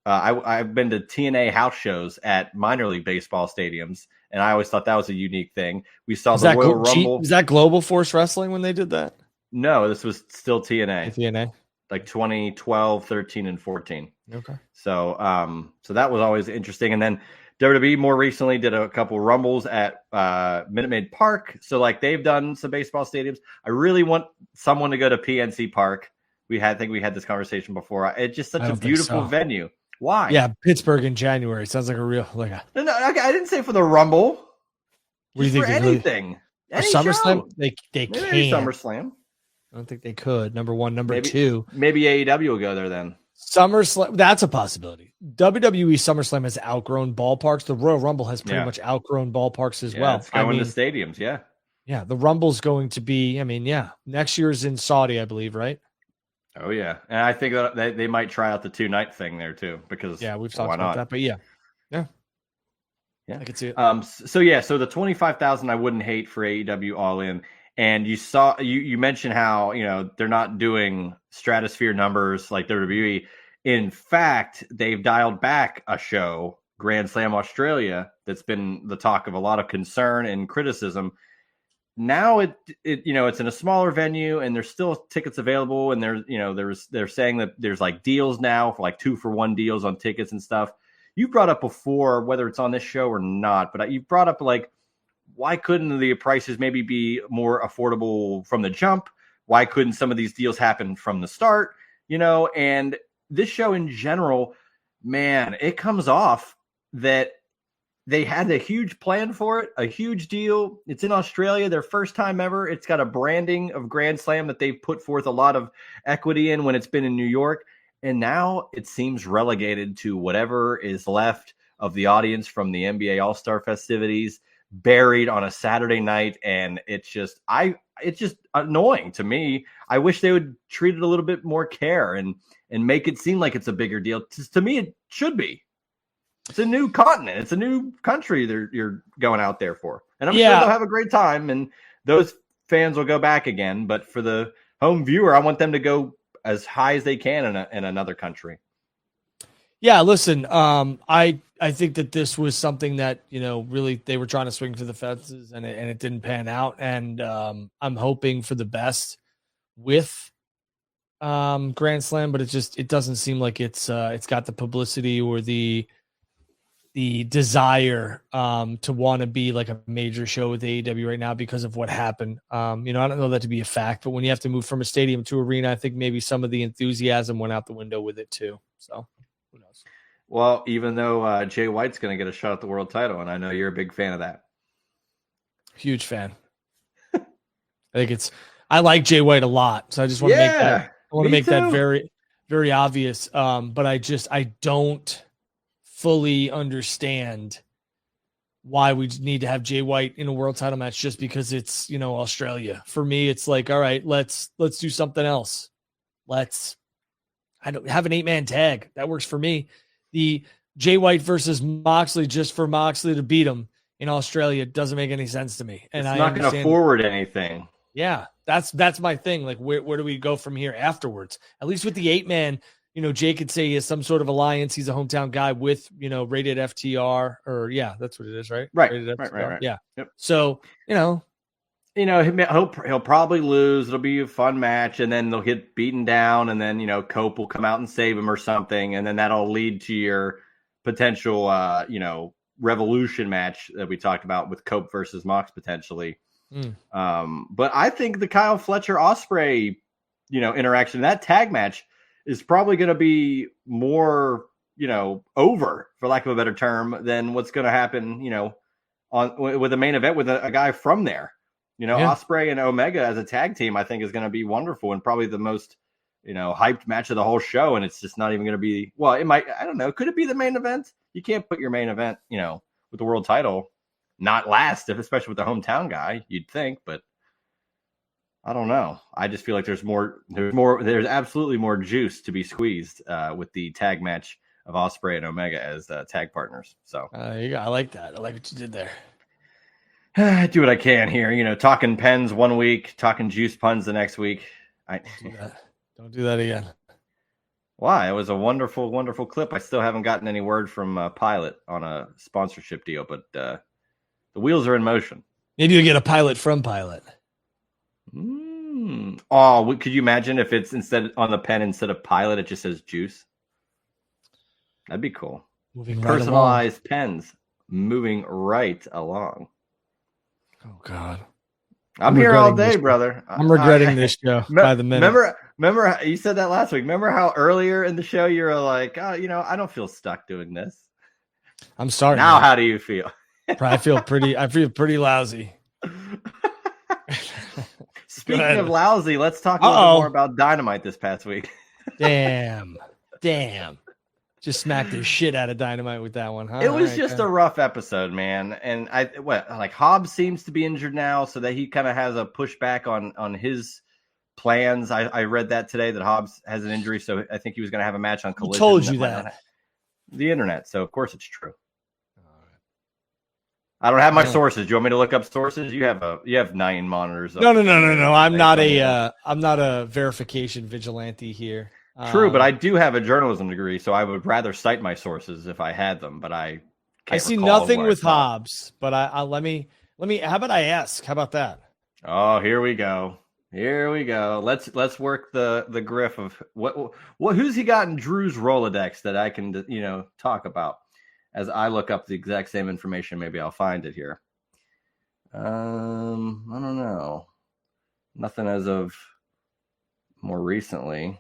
I've been to TNA house shows at minor league baseball stadiums, and I always thought that was a unique thing. We saw the Royal Rumble. Was that Global Force Wrestling when they did that? No, this was still TNA. TNA, like 2012, 13, and 14. Okay. So that was always interesting. And then WWE more recently did a couple Rumbles at Minute Maid Park. So like they've done some baseball stadiums. I really want someone to go to PNC Park. I think we had this conversation before. It's just such a beautiful venue. Why? Yeah, Pittsburgh in January. Sounds like a real No, I didn't say for the Rumble. What do you think? For anything. For SummerSlam? They maybe can't. SummerSlam. I don't think they could. Number one. Number maybe, two. Maybe AEW will go there then. SummerSlam. That's a possibility. WWE SummerSlam has outgrown ballparks. The Royal Rumble has pretty much outgrown ballparks as well. It's going to stadiums. Yeah. Yeah. The Rumble's going to be, next year's in Saudi, I believe, right? Oh, yeah. And I think that they might try out the 2-night thing there, too, because we've talked about that. But yeah. I could see it. So the 25,000 I wouldn't hate for AEW All In. And you mentioned how, they're not doing stratosphere numbers like WWE. In fact, they've dialed back a show, Grand Slam Australia, that's been the talk of a lot of concern and criticism. Now it's in a smaller venue and there's still tickets available. And they're saying that there's like deals now for like 2-for-1 deals on tickets and stuff. You brought up before, whether it's on this show or not, but you brought up like, why couldn't the prices maybe be more affordable from the jump? Why couldn't some of these deals happen from the start? And this show in general, man, it comes off that they had a huge plan for it, a huge deal. It's in Australia, their first time ever. It's got a branding of Grand Slam that they've put forth a lot of equity in when it's been in New York. And now it seems relegated to whatever is left of the audience from the NBA All-Star festivities, buried on a Saturday night. And it's just annoying to me. I wish they would treat it a little bit more care and make it seem like it's a bigger deal. To me, it should be. It's a new continent. It's a new country you're going out there for. And I'm sure they'll have a great time and those fans will go back again. But for the home viewer, I want them to go as high as they can in another country. Yeah, listen, I think that this was something that, really they were trying to swing for the fences and it didn't pan out. And I'm hoping for the best with Grand Slam, but it doesn't seem like it's got the publicity or the desire to want to be like a major show with AEW right now because of what happened. I don't know that to be a fact, but when you have to move from a stadium to arena, I think maybe some of the enthusiasm went out the window with it too. So who knows? Well, even though Jay White's going to get a shot at the world title, and I know you're a big fan of that. Huge fan. I like Jay White a lot. So I just want to make that very, very obvious. But I don't fully understand why we need to have Jay White in a world title match just because it's, Australia. For me, it's like, all right, let's do something else. I don't have an 8-man tag. That works for me. The Jay White versus Moxley just for Moxley to beat him in Australia doesn't make any sense to me. And it's not going to forward anything. Yeah, that's my thing. Like, where do we go from here afterwards? At least with the 8-man, Jay could say he has some sort of alliance. He's a hometown guy with, rated FTR or that's what it is, right? Right. Rated FTR. Right. Yeah. Yep. So, he'll probably lose. It'll be a fun match, and then they'll get beaten down, and then Cope will come out and save him or something, and then that'll lead to your potential Revolution match that we talked about with Cope versus Mox potentially. But I think the Kyle Fletcher Ospreay interaction, that tag match is probably going to be more over, for lack of a better term, than what's going to happen with the main event with a guy from there. Ospreay and Omega as a tag team, I think, is going to be wonderful and probably the most, hyped match of the whole show. And it's just not even going to be, well, it might, I don't know. Could it be the main event? You can't put your main event, with the world title not last, especially with the hometown guy, you'd think, but I don't know. I just feel like there's absolutely more juice to be squeezed with the tag match of Ospreay and Omega as tag partners. So I like that. I like what you did there. I do what I can here. Talking pens one week, talking juice puns the next week. Don't do that again. Why? It was a wonderful, wonderful clip. I still haven't gotten any word from Pilot on a sponsorship deal, but the wheels are in motion. Maybe you'll get a pilot from Pilot. Oh, could you imagine if it's on the pen instead of Pilot, it just says juice? That'd be cool. Moving right Personalized pens moving right along. Oh God. I'm here all day, brother. I'm regretting this show by the minute. Remember you said that last week. Remember how earlier in the show you were like, oh, I don't feel stuck doing this. I'm starting. Now, how do you feel? I feel pretty lousy. Speaking of lousy, let's talk a little more about Dynamite this past week. Damn. Just smacked the shit out of Dynamite with that one, huh? It was just a rough episode, man. And Hobbs seems to be injured now, so that he kind of has a pushback on his plans. I read that today that Hobbs has an injury, so I think he was going to have a match on Collision. Who told you that? The internet, so of course it's true. I don't have my sources. Do you want me to look up sources? You have 9 monitors. No. I'm not a verification vigilante here. True, but I do have a journalism degree, so I would rather cite my sources if I had them. But I see nothing with Hobbs. But let me. How about I ask? How about that? Oh, here we go. Let's work the griff of what who's he got in Drew's Rolodex that I can talk about. As I look up the exact same information, maybe I'll find it here. I don't know. Nothing as of more recently.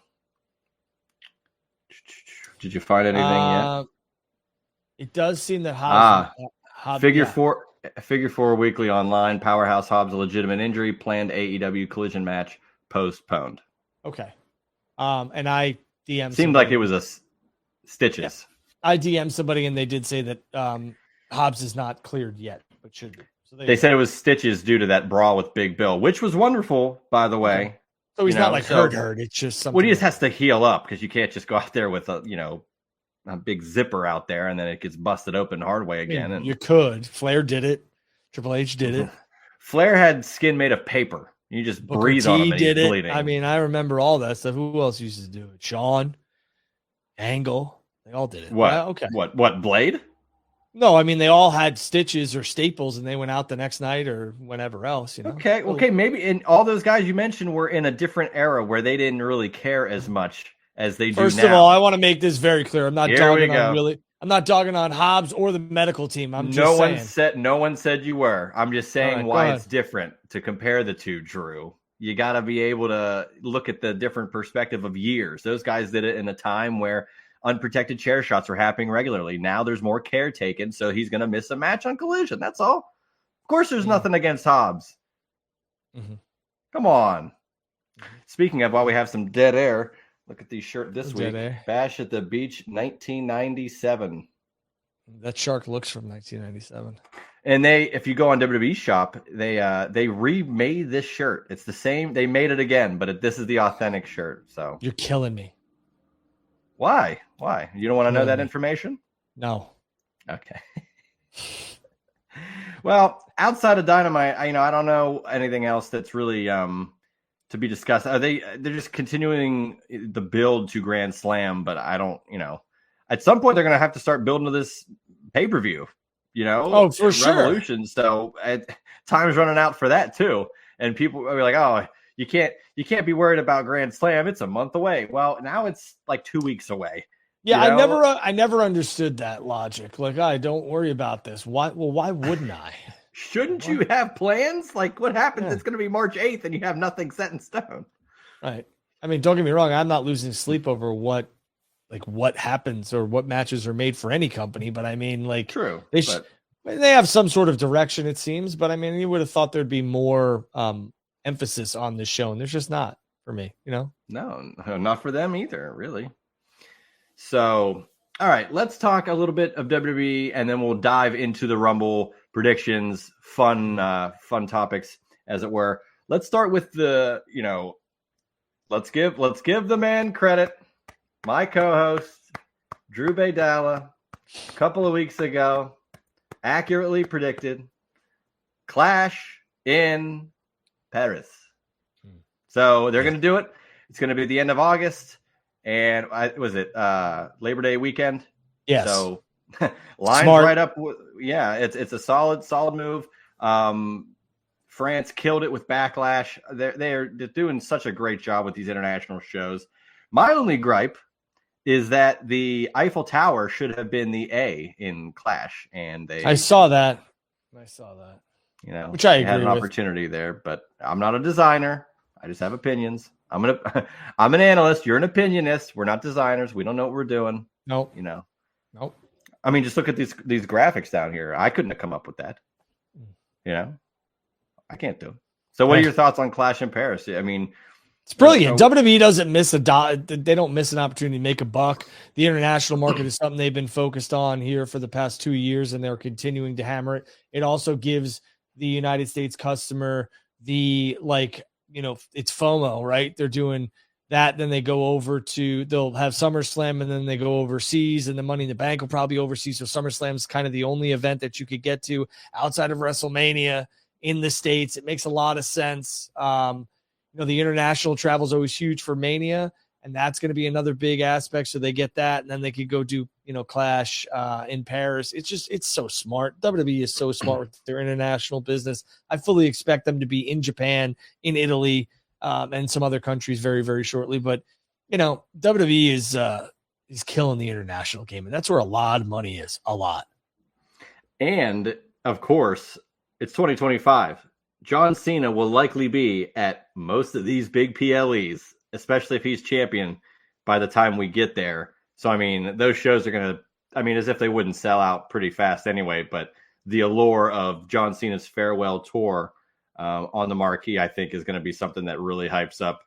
Did you find anything yet? It does seem that Hobbs Figure 4 weekly online. Powerhouse Hobbs a legitimate injury. Planned AEW Collision match postponed. Okay. And I DM'd. Seemed like it was a stitches. Yeah. I DM'd somebody and they did say that Hobbs is not cleared yet, but should be. So they said it was stitches due to that brawl with Big Bill, which was wonderful, by the way. Okay. So he's not hurt. It's just something. Well, he just has to heal up because you can't just go out there with a big zipper out there and then it gets busted open hard way again. And you could. Flair did it. Triple H did it. Flair had skin made of paper. You just breathe on him and he's bleeding. I mean, I remember all that stuff. Who else used to do it? Shawn, Angle. They all did it. What? Yeah, okay. What, Blade? No, I mean, they all had stitches or staples and they went out the next night or whenever else, Okay, maybe in all those guys you mentioned were in a different era where they didn't really care as much as they do now. First of all, I want to make this very clear. I'm not dogging on Hobbs or the medical team. No one said you were. I'm just saying why it's different to compare the two, Drew. You got to be able to look at the different perspective of years. Those guys did it in a time where unprotected chair shots were happening regularly. Now there's more care taken, so he's going to miss a match on Collision. That's all. Of course, there's nothing against Hobbs. Mm-hmm. Come on. Mm-hmm. Speaking of, while we have some dead air, look at the shirt this week. Bash at the Beach 1997. That shark looks from 1997. And if you go on WWE Shop, they remade this shirt. It's the same. They made it again, but this is the authentic shirt. So you're killing me. Why? You don't want to know that information? No. Okay. Well, outside of Dynamite, I don't know anything else that's really to be discussed. They're just continuing the build to Grand Slam, but I don't, at some point they're going to have to start building to this pay-per-view, Oh, for sure. Revolution. So time's running out for that too. And people are like, oh, you can't be worried about Grand Slam. It's a month away. Well, now it's like 2 weeks away. Yeah, I never understood that logic. Like, don't worry about this. Why? Well, why wouldn't I? Shouldn't you have plans? Like, what happens? It's going to be March 8th and you have nothing set in stone. Right. I mean, don't get me wrong. I'm not losing sleep over what happens or what matches are made for any company. But I mean, like, true. They have some sort of direction, it seems. But I mean, you would have thought there'd be more emphasis on this show, and there's just not for me. No, not for them either, really. So, all right, let's talk a little bit of WWE, and then we'll dive into the Rumble predictions, fun topics, as it were. let's start with the, let's give the man credit. My co-host, Drew Baydala, a couple of weeks ago, accurately predicted Clash in Paris. So they're going to do it. It's going to be the end of August. And was it Labor Day weekend? Yes. So lines Smart. right up. Yeah, it's a solid move. France killed it with Backlash. They're doing such a great job with these international shows. My only gripe is that the Eiffel Tower should have been the A in Clash, and I saw that. Which I agree had an with. opportunity there, but I'm not a designer. I just have opinions. I'm an analyst. You're an opinionist. We're not designers. We don't know what we're doing. Nope. Nope. I mean, just look at these graphics down here. I couldn't have come up with that. I can't do it. So what are your thoughts on Clash in Paris? I mean, it's brilliant. WWE doesn't miss they don't miss an opportunity to make a buck. The international market is something they've been focused on here for the past 2 years, and they're continuing to hammer it. It also gives the United States customer the, it's FOMO, right? They're doing that. Then they go over they'll have SummerSlam, and then they go overseas, and the Money in the Bank will probably overseas. So SummerSlam is kind of the only event that you could get to outside of WrestleMania in the States. It makes a lot of sense. The international travel is always huge for Mania, and that's going to be another big aspect. So they get that, and then they could go do, Clash in Paris. It's so smart. WWE is so smart with their international business. I fully expect them to be in Japan, in Italy, and some other countries very, very shortly. But, WWE is killing the international game, and that's where a lot of money is, a lot. And, of course, it's 2025. John Cena will likely be at most of these big PLEs, especially if he's champion by the time we get there. So, I mean, those shows are going to, as if they wouldn't sell out pretty fast anyway, but the allure of John Cena's farewell tour on the marquee, I think, is going to be something that really hypes up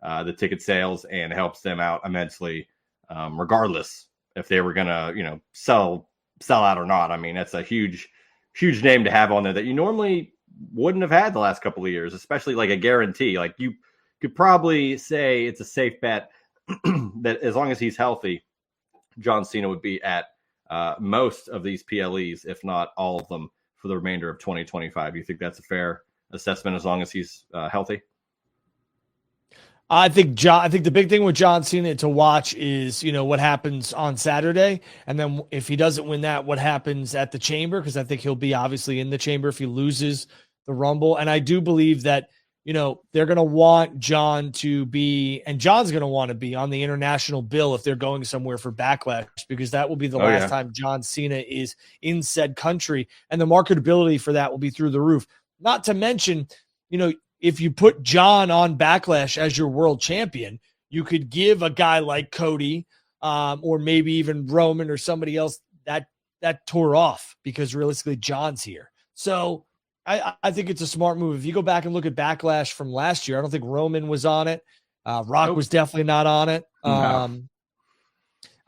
the ticket sales and helps them out immensely, regardless if they were going to, sell out or not. I mean, that's a huge name to have on there that you normally wouldn't have had the last couple of years, especially like a guarantee. Like, you could probably say it's a safe bet that as long as he's healthy, John Cena would be at most of these PLEs, if not all of them, for the remainder of 2025. You think that's a fair assessment as long as he's healthy? I think the big thing with John Cena to watch is, what happens on Saturday. And then if he doesn't win that, what happens at the Chamber? Because I think he'll be obviously in the Chamber if he loses the Rumble. And I do believe that, they're going to want John to be, and John's going to want to be on the international bill if they're going somewhere for Backlash, because that will be the last time John Cena is in said country. And the marketability for that will be through the roof. Not to mention, if you put John on Backlash as your world champion, you could give a guy like Cody or maybe even Roman or somebody else that tour off, because realistically John's here. So I think it's a smart move. If you go back and look at Backlash from last year, I don't think Roman was on it. Rock was definitely not on it. No.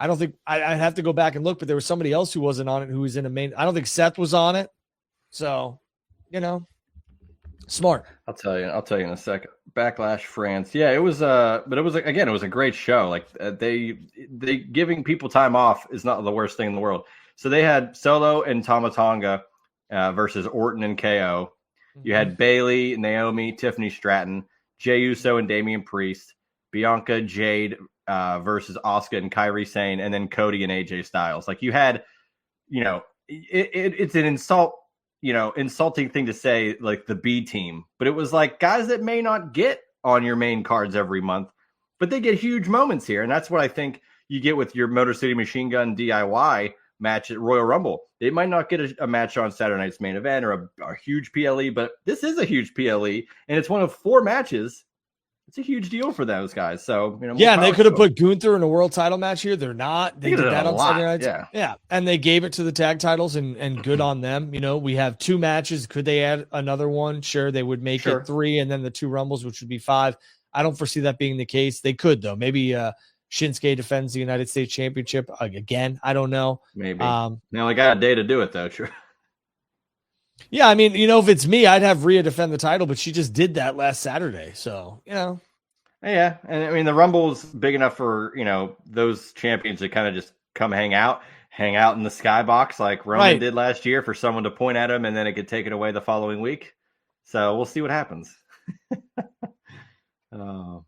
I don't think I'd have to go back and look, but there was somebody else who wasn't on it who was in a main. I don't think Seth was on it. So, smart. I'll tell you in a second. Backlash France. Yeah, it was but it was a great show. Like they giving people time off is not the worst thing in the world. So they had Solo and Tama Tonga versus Orton and KO. You had Bayley, Naomi, Tiffany Stratton, Jey Uso and Damian Priest, Bianca, Jade versus Asuka and Kairi Sane, and then Cody and AJ Styles. Like, you had, it's an insulting thing to say, like the B team, but it was like guys that may not get on your main cards every month, but they get huge moments here. And that's what I think you get with your Motor City Machine Gun DIY match at Royal Rumble. They might not get a match on Saturday night's main event or a huge PLE, but this is a huge PLE, and it's one of 4 matches. It's a huge deal for those guys. So, and they could have put Gunther in a world title match here. They're not. They did that on Saturday nights. Yeah. And they gave it to the tag titles, and good on them. We have 2 matches. Could they add another one? Sure, they would make it 3, and then the 2 Rumbles, which would be 5. I don't foresee that being the case. They could, though. Maybe Shinsuke defends the United States Championship again. I don't know. Maybe. Now they got a day to do it, though. True. Yeah, I mean, if it's me, I'd have Rhea defend the title, but she just did that last Saturday. So, Yeah, and I mean the Rumble's big enough for those champions to kind of just come hang out in the skybox like Roman did last year for someone to point at him, and then it could take it away the following week. So we'll see what happens. What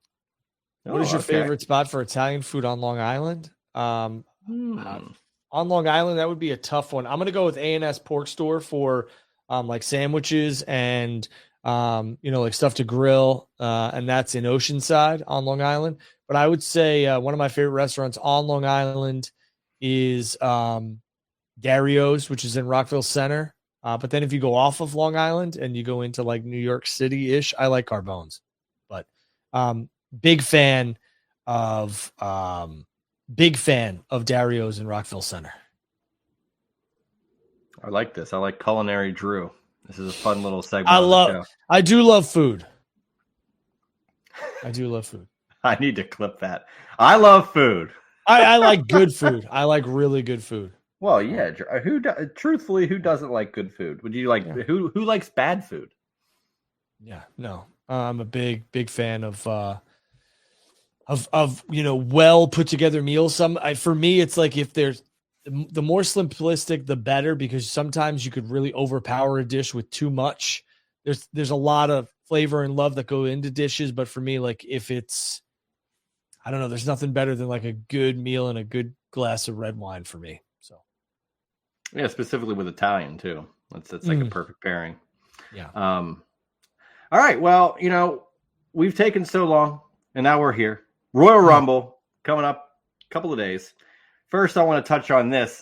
is your favorite spot for Italian food on Long Island? On Long Island, that would be a tough one. I'm gonna go with A&S Pork Store for like sandwiches and like stuff to grill, and that's in Oceanside on Long Island. But I would say one of my favorite restaurants on Long Island is Dario's, which is in Rockville Center. But then if you go off of Long Island and you go into like New York City-ish, I like Carbone's. But big fan of Dario's in Rockville Center. I like this. I like Culinary Drew. This is a fun little segment. I do love food. I need to clip that. I love food. I like good food. I like really good food. Well, yeah. Truthfully, who doesn't like good food? Would you like who likes bad food? Yeah, no. I'm a big fan of well put together meals. For me, it's like if there's the more simplistic, the better, because sometimes you could really overpower a dish with too much. There's a lot of flavor and love that go into dishes, but for me, like if it's, I don't know, there's nothing better than like a good meal and a good glass of red wine for me. So, yeah, specifically with Italian too. That's like a perfect pairing. Yeah. All right. Well, we've taken so long, and now we're here. Royal Rumble coming up a couple of days. First, I want to touch on this.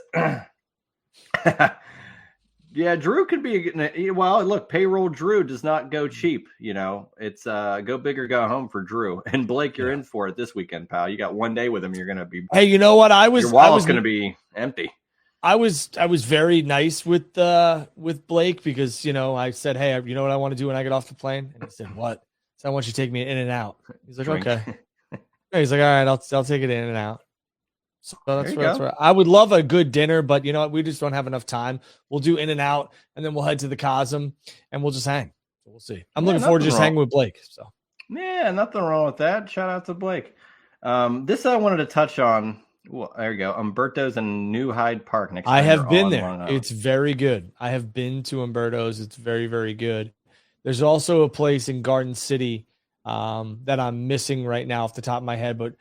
Yeah, Drew could be. Well, look, payroll Drew does not go cheap. It's go big or go home for Drew. And Blake, you're in for it this weekend, pal. You got one day with him. You're gonna be. Hey, you know what? Your wallet's gonna be empty. I was very nice with Blake because I said, hey, you know what I want to do when I get off the plane, and he said, what? So I want you to take me in and out. He's like, Drink. Okay. He's like, all right, I'll take it in and out. So that's right. I would love a good dinner, but you know what? We just don't have enough time. We'll do in and out, and then we'll head to the Cosm, and we'll just hang. So we'll see. I'm looking forward to just hanging with Blake. So yeah, nothing wrong with that. Shout out to Blake. This I wanted to touch on. Well, there you go. Umberto's in New Hyde Park. I have been there. It's very good. I have been to Umberto's. It's very, very good. There's also a place in Garden City that I'm missing right now off the top of my head, but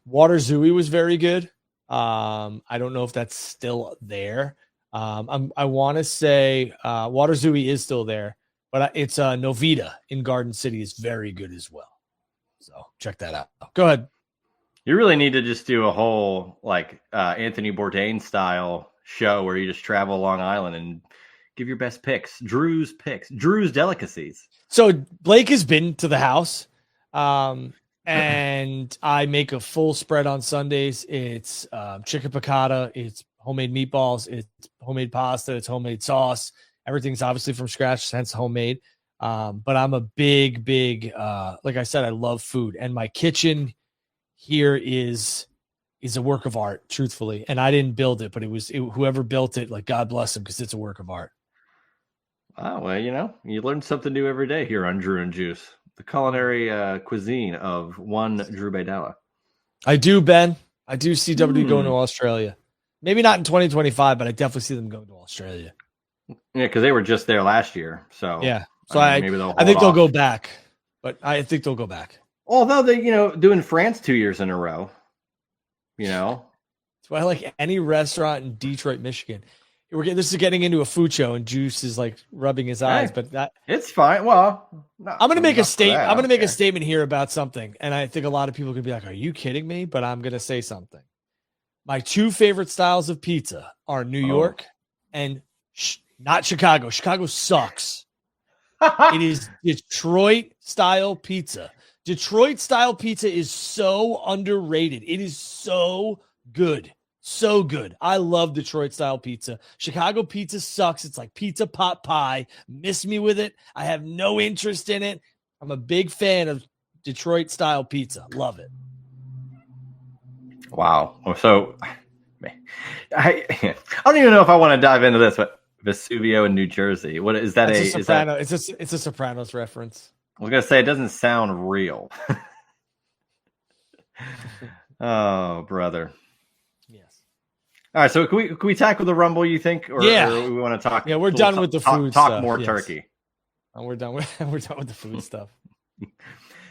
Water Zooey was very good. I don't know if that's still there. I want to say Water Zooey is still there, but it's Novita in Garden City is very good as well. So check that out. Go ahead. You really need to just do a whole Anthony Bourdain style show where you just travel Long Island and give your best picks, Drew's delicacies. So Blake has been to the house, and I make a full spread on Sundays. It's chicken piccata, it's homemade meatballs, it's homemade pasta, it's homemade sauce. Everything's obviously from scratch, hence homemade. But I'm a big, like I said, I love food, and my kitchen here is a work of art, truthfully. And I didn't build it, but whoever built it, like God bless him, because it's a work of art. Oh, well, you learn something new every day here on Drew and Juice, the culinary cuisine of one Drew Baydala. I do, Ben. I do see WWE going to Australia. Maybe not in 2025, but I definitely see them going to Australia. Yeah, because they were just there last year. So yeah, so I think they'll go back. But I think they'll go back. Although they, doing France 2 years in a row, So I like any restaurant in Detroit, Michigan. This is getting into a food show, and Juice is like rubbing his eyes, but it's fine. Well, I'm going to make a statement. I'm going to make a statement here about something, and I think a lot of people could be like, "Are you kidding me?" But I'm going to say something. My two favorite styles of pizza are New York and not Chicago. Chicago sucks. It is Detroit style pizza. Detroit style pizza is so underrated. It is so good. So good. I love Detroit style pizza. Chicago pizza sucks. It's like pizza pot pie. Miss me with it. I have no interest in it. I'm a big fan of Detroit style pizza. Love it. Wow. So I don't even know if I want to dive into this, but Vesuvio in New Jersey. What is that? That's a Soprano. It's a Sopranos reference. I was gonna say it doesn't sound real. Oh, brother. Yes. All right, so can we tackle the Rumble? You think, or we want to talk? Yeah, we're done with the food talk stuff. more yes. turkey. We're done with the food stuff.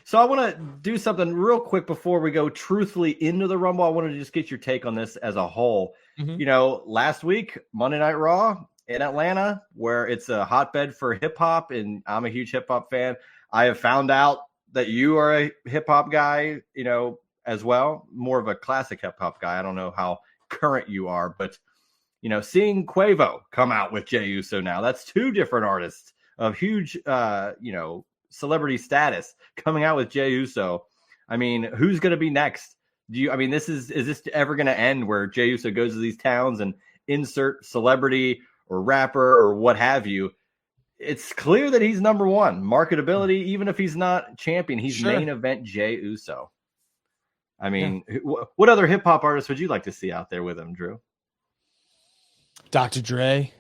So I want to do something real quick before we go truthfully into the Rumble. I want to just get your take on this as a whole. Mm-hmm. You know, last week, Monday Night Raw in Atlanta, where it's a hotbed for hip hop, and I'm a huge hip hop fan. I have found out that you are a hip hop guy, you know, as well, more of a classic hip hop guy. I don't know how current you are, but you know, seeing Quavo come out with Jey Uso now, that's two different artists of huge, you know, celebrity status coming out with Jey Uso. I mean, who's going to be next? Is this ever going to end where Jey Uso goes to these towns and insert celebrity or rapper or what have you? It's clear that he's number one marketability, even if he's not champion, he's main event Jey Uso. I mean, what other hip hop artists would you like to see out there with him, Drew? Dr. Dre.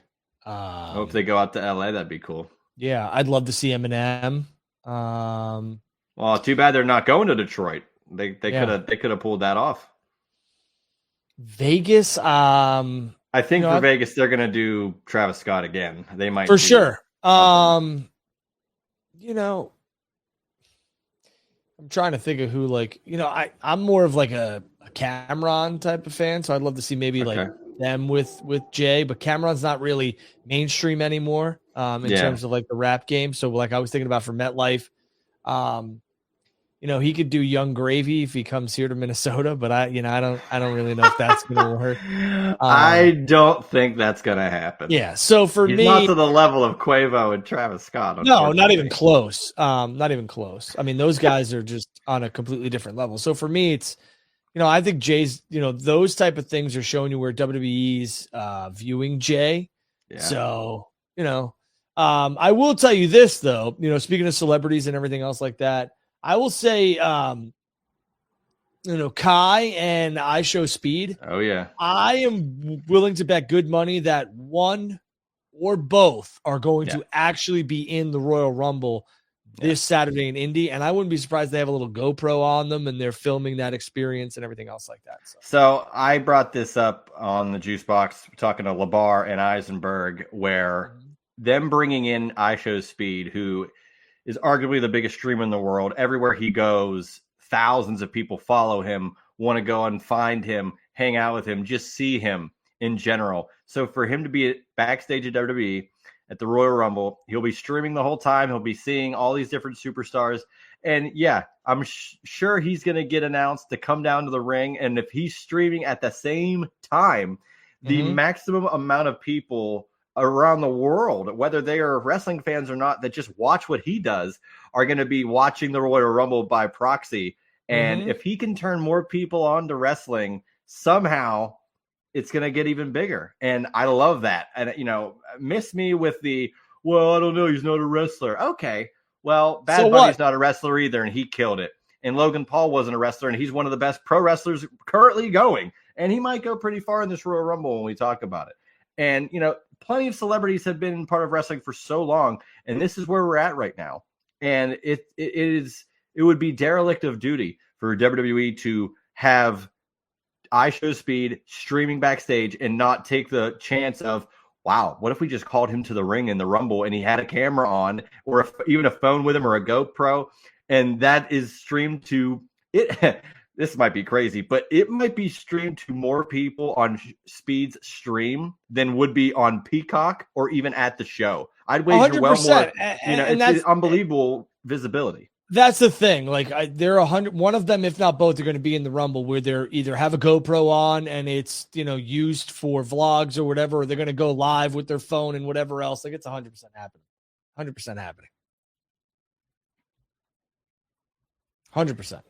If they go out to LA, that'd be cool. Yeah, I'd love to see Eminem. Well, too bad they're not going to Detroit. They could have pulled that off. Vegas. I think for Vegas they're gonna do Travis Scott again. They might for sure. You know, I'm trying to think of who, like, you know, I'm more of like a Cameron type of fan, so I'd love to see maybe like them with Jay, but Cameron's not really mainstream anymore in terms of like the rap game. So like I was thinking about for MetLife, you know, he could do Young Gravy if he comes here to Minnesota, but I don't really know if that's going to work. I don't think that's going to happen. Yeah. So for He's me, not to the level of Quavo and Travis Scott. No, not even close. Not even close. I mean, those guys are just on a completely different level. So for me, it's, you know, I think Jay's, you know, those type of things are showing you where WWE's viewing Jay. Yeah. So, you know, I will tell you this though, you know, speaking of celebrities and everything else like that, I will say, you know, Kai and I Show Speed. Oh, yeah. I am willing to bet good money that one or both are going to actually be in the Royal Rumble this Saturday in Indy. And I wouldn't be surprised they have a little GoPro on them and they're filming that experience and everything else like that. So I brought this up on the Juice Box, talking to LeBar and Eisenberg, where them bringing in I Show Speed, who is arguably the biggest streamer in the world. Everywhere he goes, thousands of people follow him, want to go and find him, hang out with him, just see him in general. So for him to be backstage at WWE at the Royal Rumble, he'll be streaming the whole time. He'll be seeing all these different superstars. And yeah, I'm sure he's going to get announced to come down to the ring. And if he's streaming at the same time, the maximum amount of people around the world, whether they are wrestling fans or not, that just watch what he does, are going to be watching the Royal Rumble by proxy. And if he can turn more people on to wrestling, somehow it's going to get even bigger. And I love that. And, you know, miss me with the, well, I don't know, he's not a wrestler. Okay, well, Bad Bunny's not a wrestler either, and he killed it. And Logan Paul wasn't a wrestler, and he's one of the best pro wrestlers currently going. And he might go pretty far in this Royal Rumble when we talk about it. And, you know, plenty of celebrities have been part of wrestling for so long, and this is where we're at right now. And it would be derelict of duty for WWE to have I Show Speed streaming backstage and not take the chance of, wow, what if we just called him to the ring in the Rumble and he had a camera on, or even a phone with him or a GoPro, and that is streamed to it. This might be crazy, but it might be streamed to more people on Speed's stream than would be on Peacock or even at the show. I'd wager 100%. well more. You know, it's unbelievable visibility. That's the thing. Like there are 100. One of them, if not both, are going to be in the Rumble where they're either have a GoPro on and it's, you know, used for vlogs or whatever, or they're going to go live with their phone and whatever else. Like it's 100% happening. 100% happening. 100%.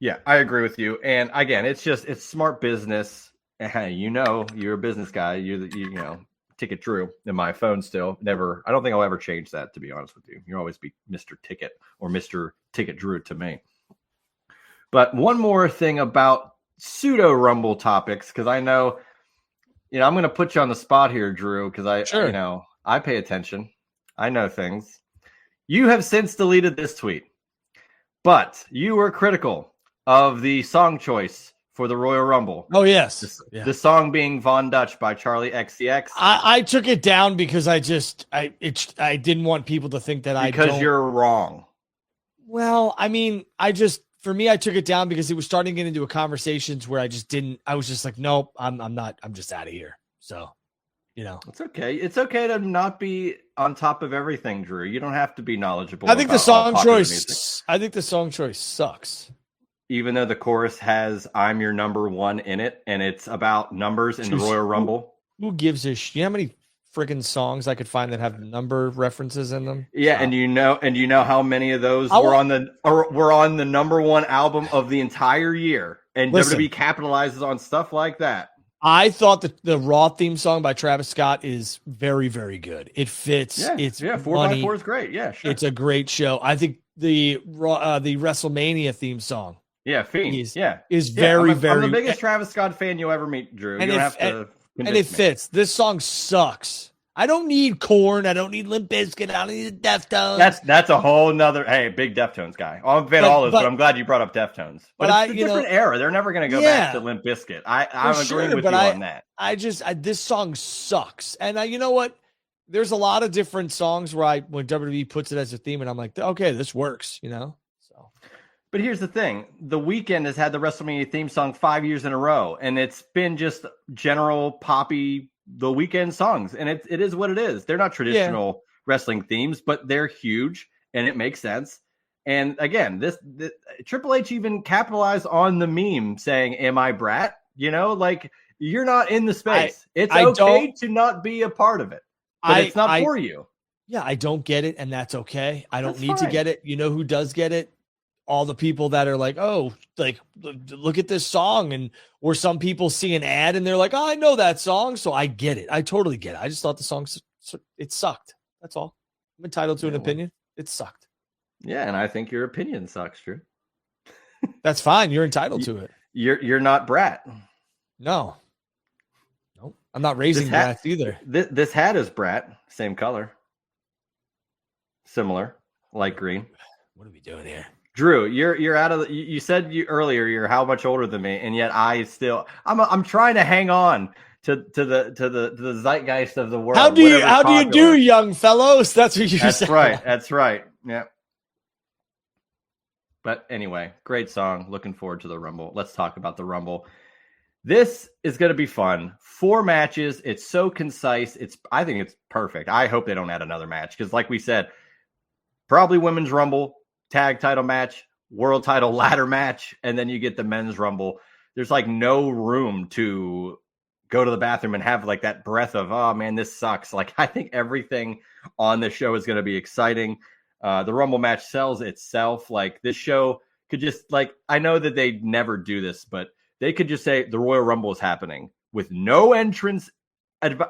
Yeah, I agree with you. And again, it's smart business. You know, you're a business guy. You know, Ticket Drew in my phone still. Never. I don't think I'll ever change that, to be honest with you. You'll always be Mr. Ticket or Mr. Ticket Drew to me. But one more thing about pseudo Rumble topics, because I know I'm going to put you on the spot here, Drew, because Sure. I pay attention. I know things. You have since deleted this tweet, but you were critical of the song choice for the Royal Rumble. Oh, yes. The song being Von Dutch by Charlie XCX. I took it down because I didn't want people to think that because you're wrong. Well, I mean, for me, I took it down because it was starting to get into a conversations where I was just like, nope, I'm just out of here. So, It's okay. It's okay to not be on top of everything, Drew. You don't have to be knowledgeable. I think the song choice sucks. Even though the chorus has "I'm your number one" in it, and it's about numbers in the Royal Rumble. Who gives a shit? You know how many freaking songs I could find that have number references in them? Yeah, so. and you know how many of those were on the number one album of the entire year, and WWE capitalizes on stuff like that. I thought that the Raw theme song by Travis Scott is very, very good. It fits. Yeah, it's 4x4 is great. Yeah, sure. It's a great show. I think the WrestleMania theme song. Yeah, Fiend. Is very, very. I'm the biggest Travis Scott fan you'll ever meet, Drew. You don't have to. And it fits. This song sucks. I don't need Korn. I don't need Limp Bizkit. I don't need Deftones. That's a whole nother. Hey, big Deftones guy. I'm a fan of all those, but I'm glad you brought up Deftones. But it's a different era. They're never going to go back to Limp Bizkit. I'm agreeing with you on that. This song sucks. And you know what? There's a lot of different songs where when WWE puts it as a theme, and I'm like, okay, this works. So. But here's the thing. The Weeknd has had the WrestleMania theme song 5 years in a row, and it's been just general poppy The Weeknd songs, and it is what it is. They're not traditional wrestling themes, but they're huge, and it makes sense. And again, this Triple H even capitalized on the meme saying, "Am I Brat?" Like you're not in the space. It's okay to not be a part of it, but it's not for you. Yeah, I don't get it, and that's okay. I don't need to get it. You know who does get it? All the people that are like, oh, like, look at this song. Or some people see an ad and they're like, oh, I know that song. So I get it. I totally get it. I just thought the song, it sucked. That's all. I'm entitled to an opinion. It sucked. Yeah. And I think your opinion sucks, Drew. That's fine. You're entitled to it. You're not Brat. No. Nope. I'm not raising brats either. This hat is Brat. Same color. Similar. Light green. What are we doing here? Drew, you're out of. You said earlier you're how much older than me, and yet I'm trying to hang on to the zeitgeist of the world. How do you do, young fellows? That's what you said. That's right. That's right. Yeah. But anyway, great song. Looking forward to the Rumble. Let's talk about the Rumble. This is going to be fun. 4 matches. It's so concise. I think it's perfect. I hope they don't add another match because, like we said, probably Women's Rumble. Tag title match, world title ladder match, and then you get the men's Rumble. There's like no room to go to the bathroom and have like that breath of, oh man, this sucks. Like I think everything on this show is going to be exciting. The Rumble match sells itself. Like this show could just I know that they never do this, but they could just say the Royal Rumble is happening with no entrance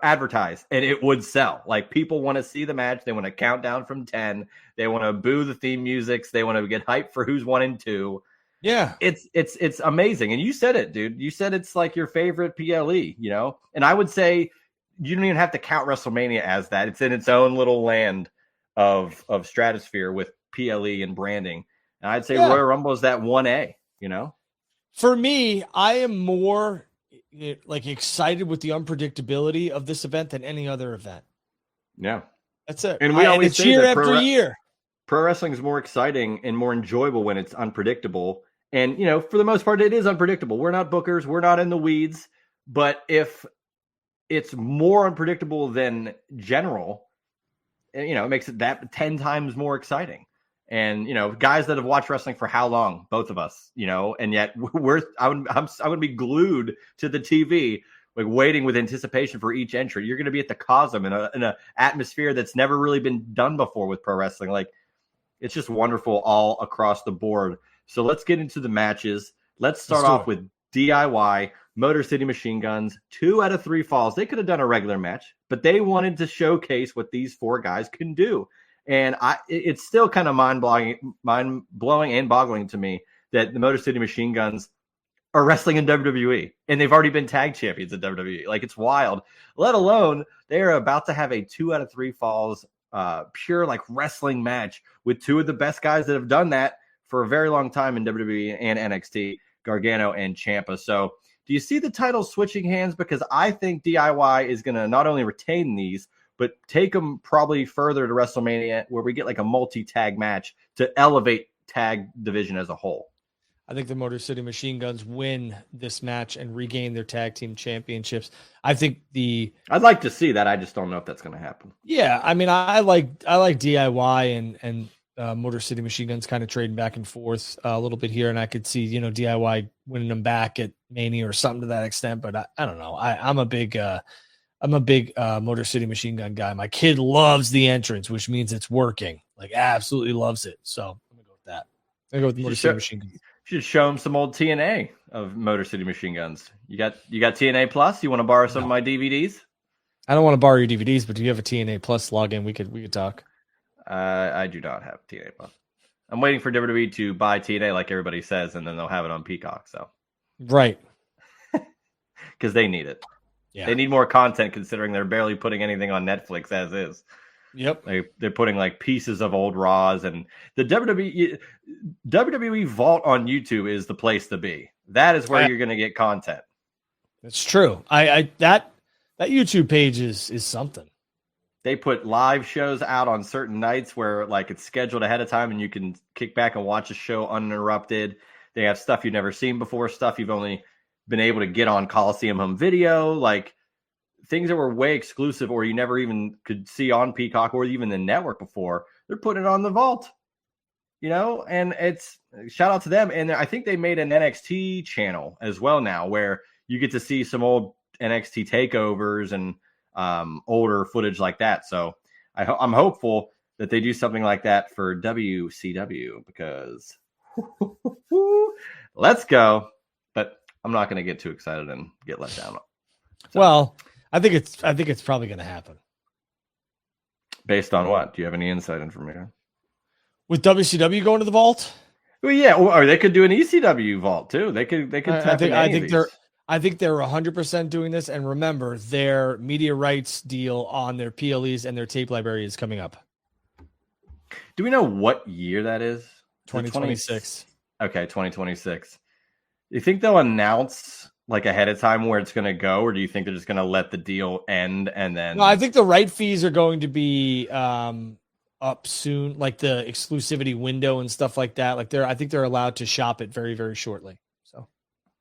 advertised and it would sell. Like people want to see the match. They want to count down from 10. They want to boo the theme musics. They want to get hyped for who's 1 and 2. Yeah. It's amazing. And you said it, dude. You said it's like your favorite PLE, and I would say you don't even have to count WrestleMania as that. It's in its own little land of stratosphere with PLE and branding. And I'd say Royal Rumble is that 1A, For me, I am more excited with the unpredictability of this event than any other event. Yeah. That's it. And we always say year after year. Pro wrestling is more exciting and more enjoyable when it's unpredictable. And, for the most part, it is unpredictable. We're not bookers. We're not in the weeds. But if it's more unpredictable than general, it makes it that 10 times more exciting. And, guys that have watched wrestling for how long? Both of us, and yet I would be glued to the TV, like waiting with anticipation for each entry. You're going to be at the Cosm in a atmosphere that's never really been done before with pro wrestling. Like it's just wonderful all across the board. So let's get into the matches. Let's start off with DIY, Motor City Machine Guns, 2 out of 3 falls. They could have done a regular match, but they wanted to showcase what these 4 guys can do. And it's still kind of mind blowing and boggling to me that the Motor City Machine Guns are wrestling in WWE, and they've already been tag champions in WWE. Like, it's wild. Let alone they are about to have a 2 out of 3 falls, pure like wrestling match with 2 of the best guys that have done that for a very long time in WWE and NXT, Gargano and Ciampa. So, do you see the titles switching hands? Because I think DIY is going to not only retain these, but take them probably further to WrestleMania, where we get like a multi-tag match to elevate tag division as a whole. I think the Motor City Machine Guns win this match and regain their tag team championships. I think I'd like to see that. I just don't know if that's going to happen. Yeah, I mean, I like DIY and Motor City Machine Guns kind of trading back and forth a little bit here, and I could see DIY winning them back at Mania or something to that extent. But I don't know. I'm a big Motor City Machine Gun guy. My kid loves the entrance, which means it's working. Like, absolutely loves it. So I'm gonna go with that. I'm gonna go with the Motor City Machine Guns. Should show him some old TNA of Motor City Machine Guns. You got TNA Plus? You want to borrow some of my DVDs? I don't want to borrow your DVDs, but do you have a TNA Plus login? We could talk. I do not have TNA Plus. I'm waiting for WWE to buy TNA like everybody says, and then they'll have it on Peacock. So, right, because they need it. Yeah, they need more content considering they're barely putting anything on Netflix as is. Yep, they're putting like pieces of old Raws, and the WWE Vault on YouTube is the place to be. That is where you're going to get content. That's true. That YouTube page is something. They put live shows out on certain nights where like it's scheduled ahead of time, and you can kick back and watch a show uninterrupted. They have stuff you've never seen before, stuff you've only been able to get on Coliseum Home Video, like things that were way exclusive or you never even could see on Peacock or even the network before. They're putting it on the Vault, and it's shout out to them. And I think they made an NXT channel as well now where you get to see some old NXT takeovers and older footage like that. So I'm hopeful that they do something like that for WCW because let's go. But I'm not going to get too excited and get let down. So, well, I think it's probably going to happen. Based on what? Do you have any inside information? With WCW going to the Vault? Well, yeah, or they could do an ECW Vault too. They could. I think they're 100% doing this. And remember, their media rights deal on their PLEs and their tape library is coming up. Do we know what year that is? 2026. Okay, 2026. Do you think they'll announce like ahead of time where it's going to go, or do you think they're just going to let the deal end and then? No, I think the right fees are going to be up soon, like the exclusivity window and stuff like that. Like I think they're allowed to shop it very, very shortly. So,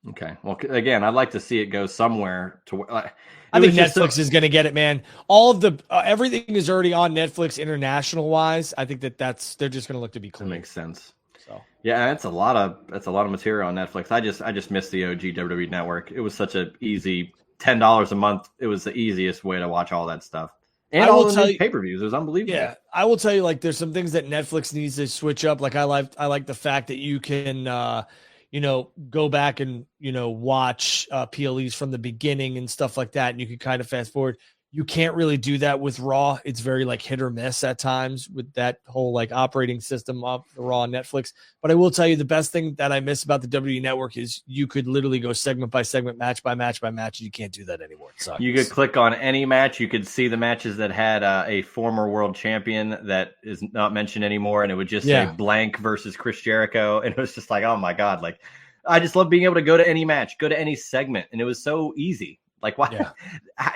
okay. Well, again, I'd like to see it go somewhere to. I think Netflix is going to get it, man. All of the everything is already on Netflix international wise. I think they're just going to look to be clean. That makes sense. So yeah, it's a lot of material on Netflix. I just missed the OG WWE network. It was such an easy $10 a month. It was the easiest way to watch all that stuff. And all the pay-per-views. It was unbelievable. Yeah, I will tell you, like, there's some things that Netflix needs to switch up. Like, I like the fact that you can, go back and watch PLEs from the beginning and stuff like that, and you can kind of fast forward. You can't really do that with Raw. It's very like hit or miss at times with that whole like operating system of the Raw on Netflix. But I will tell you the best thing that I miss about the WWE Network is you could literally go segment by segment, match by match by match. And you can't do that anymore. It sucks. You could click on any match. You could see the matches that had a former world champion that is not mentioned anymore. And it would just say blank versus Chris Jericho. And it was just like, oh my God. Like, I just love being able to go to any match, go to any segment. And it was so easy. Like, why? Yeah.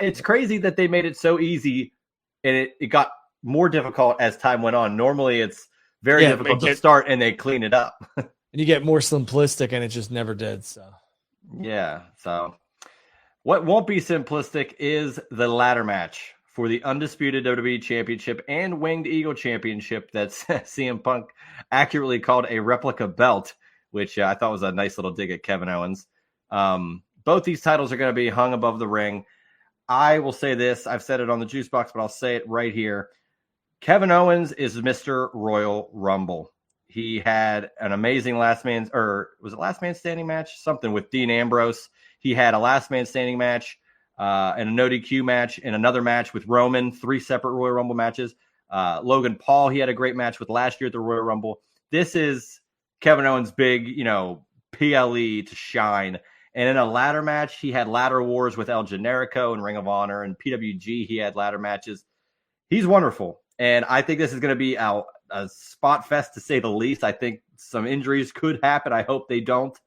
It's crazy that they made it so easy, and it got more difficult as time went on. Normally, it's very difficult to start, and they clean it up. And you get more simplistic, and it just never did. So, yeah. So, what won't be simplistic is the ladder match for the undisputed WWE Championship and Winged Eagle Championship that CM Punk accurately called a replica belt, which I thought was a nice little dig at Kevin Owens. Both these titles are going to be hung above the ring. I will say this. I've said it on the Juice Box, but I'll say it right here. Kevin Owens is Mr. Royal Rumble. He had an amazing last man standing match? Something with Dean Ambrose. He had a last man standing match and a no DQ match and another match with Roman, 3 separate Royal Rumble matches. Logan Paul, he had a great match with last year at the Royal Rumble. This is Kevin Owens' big PLE to shine. And in a ladder match, he had ladder wars with El Generico and Ring of Honor, and PWG, he had ladder matches. He's wonderful. And I think this is going to be a spot fest, to say the least. I think some injuries could happen. I hope they don't.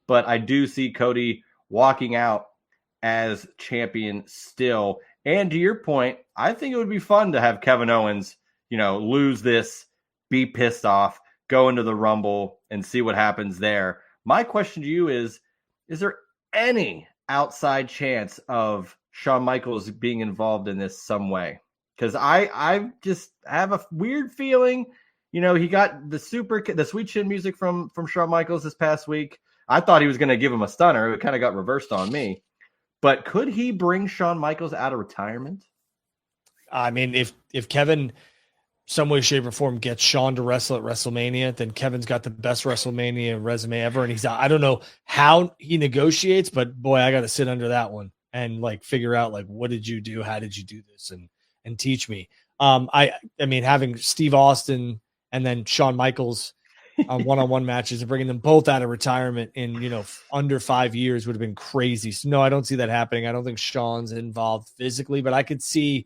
But I do see Cody walking out as champion still. And to your point, I think it would be fun to have Kevin Owens, lose this, be pissed off, go into the Rumble, and see what happens there. My question to you is there any outside chance of Shawn Michaels being involved in this some way? Because I just have a weird feeling, he got the sweet chin music from Shawn Michaels this past week. I thought he was going to give him a stunner. It kind of got reversed on me. But could he bring Shawn Michaels out of retirement? I mean, if Kevin, some way, shape, or form, gets Shawn to wrestle at WrestleMania, then Kevin's got the best WrestleMania resume ever, and he's out. I don't know how he negotiates, but boy, I got to sit under that one and figure out what did you do, how did you do this, and teach me. I mean, having Steve Austin and then Shawn Michaels on one-on-one matches and bringing them both out of retirement in under 5 years would have been crazy. So no, I don't see that happening. I don't think Shawn's involved physically, but I could see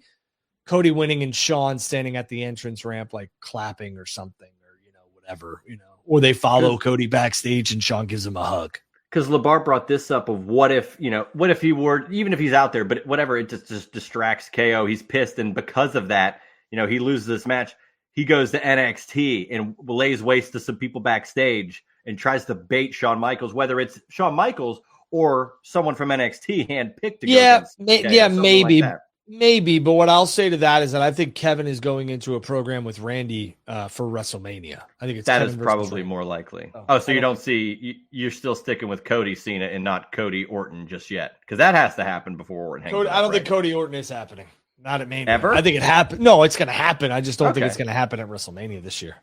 Cody winning and Shawn standing at the entrance ramp clapping or something, or whatever, or they follow Cody backstage and Shawn gives him a hug. Because LeBar brought this up of what if he were, even if he's out there, but whatever, it just distracts KO. He's pissed, and because of that, he loses this match. He goes to NXT and lays waste to some people backstage and tries to bait Shawn Michaels, whether it's Shawn Michaels or someone from NXT handpicked to go maybe. Like maybe. But what I'll say to that is that I think Kevin is going into a program with Randy for WrestleMania. I think that is probably more likely. So you're still sticking with Cody Cena and not Cody Orton just yet, because that has to happen before Orton. I don't think Cody Orton is happening. Not at Mania. Ever? I think it happened. No, it's going to happen. I just don't think it's going to happen at WrestleMania this year.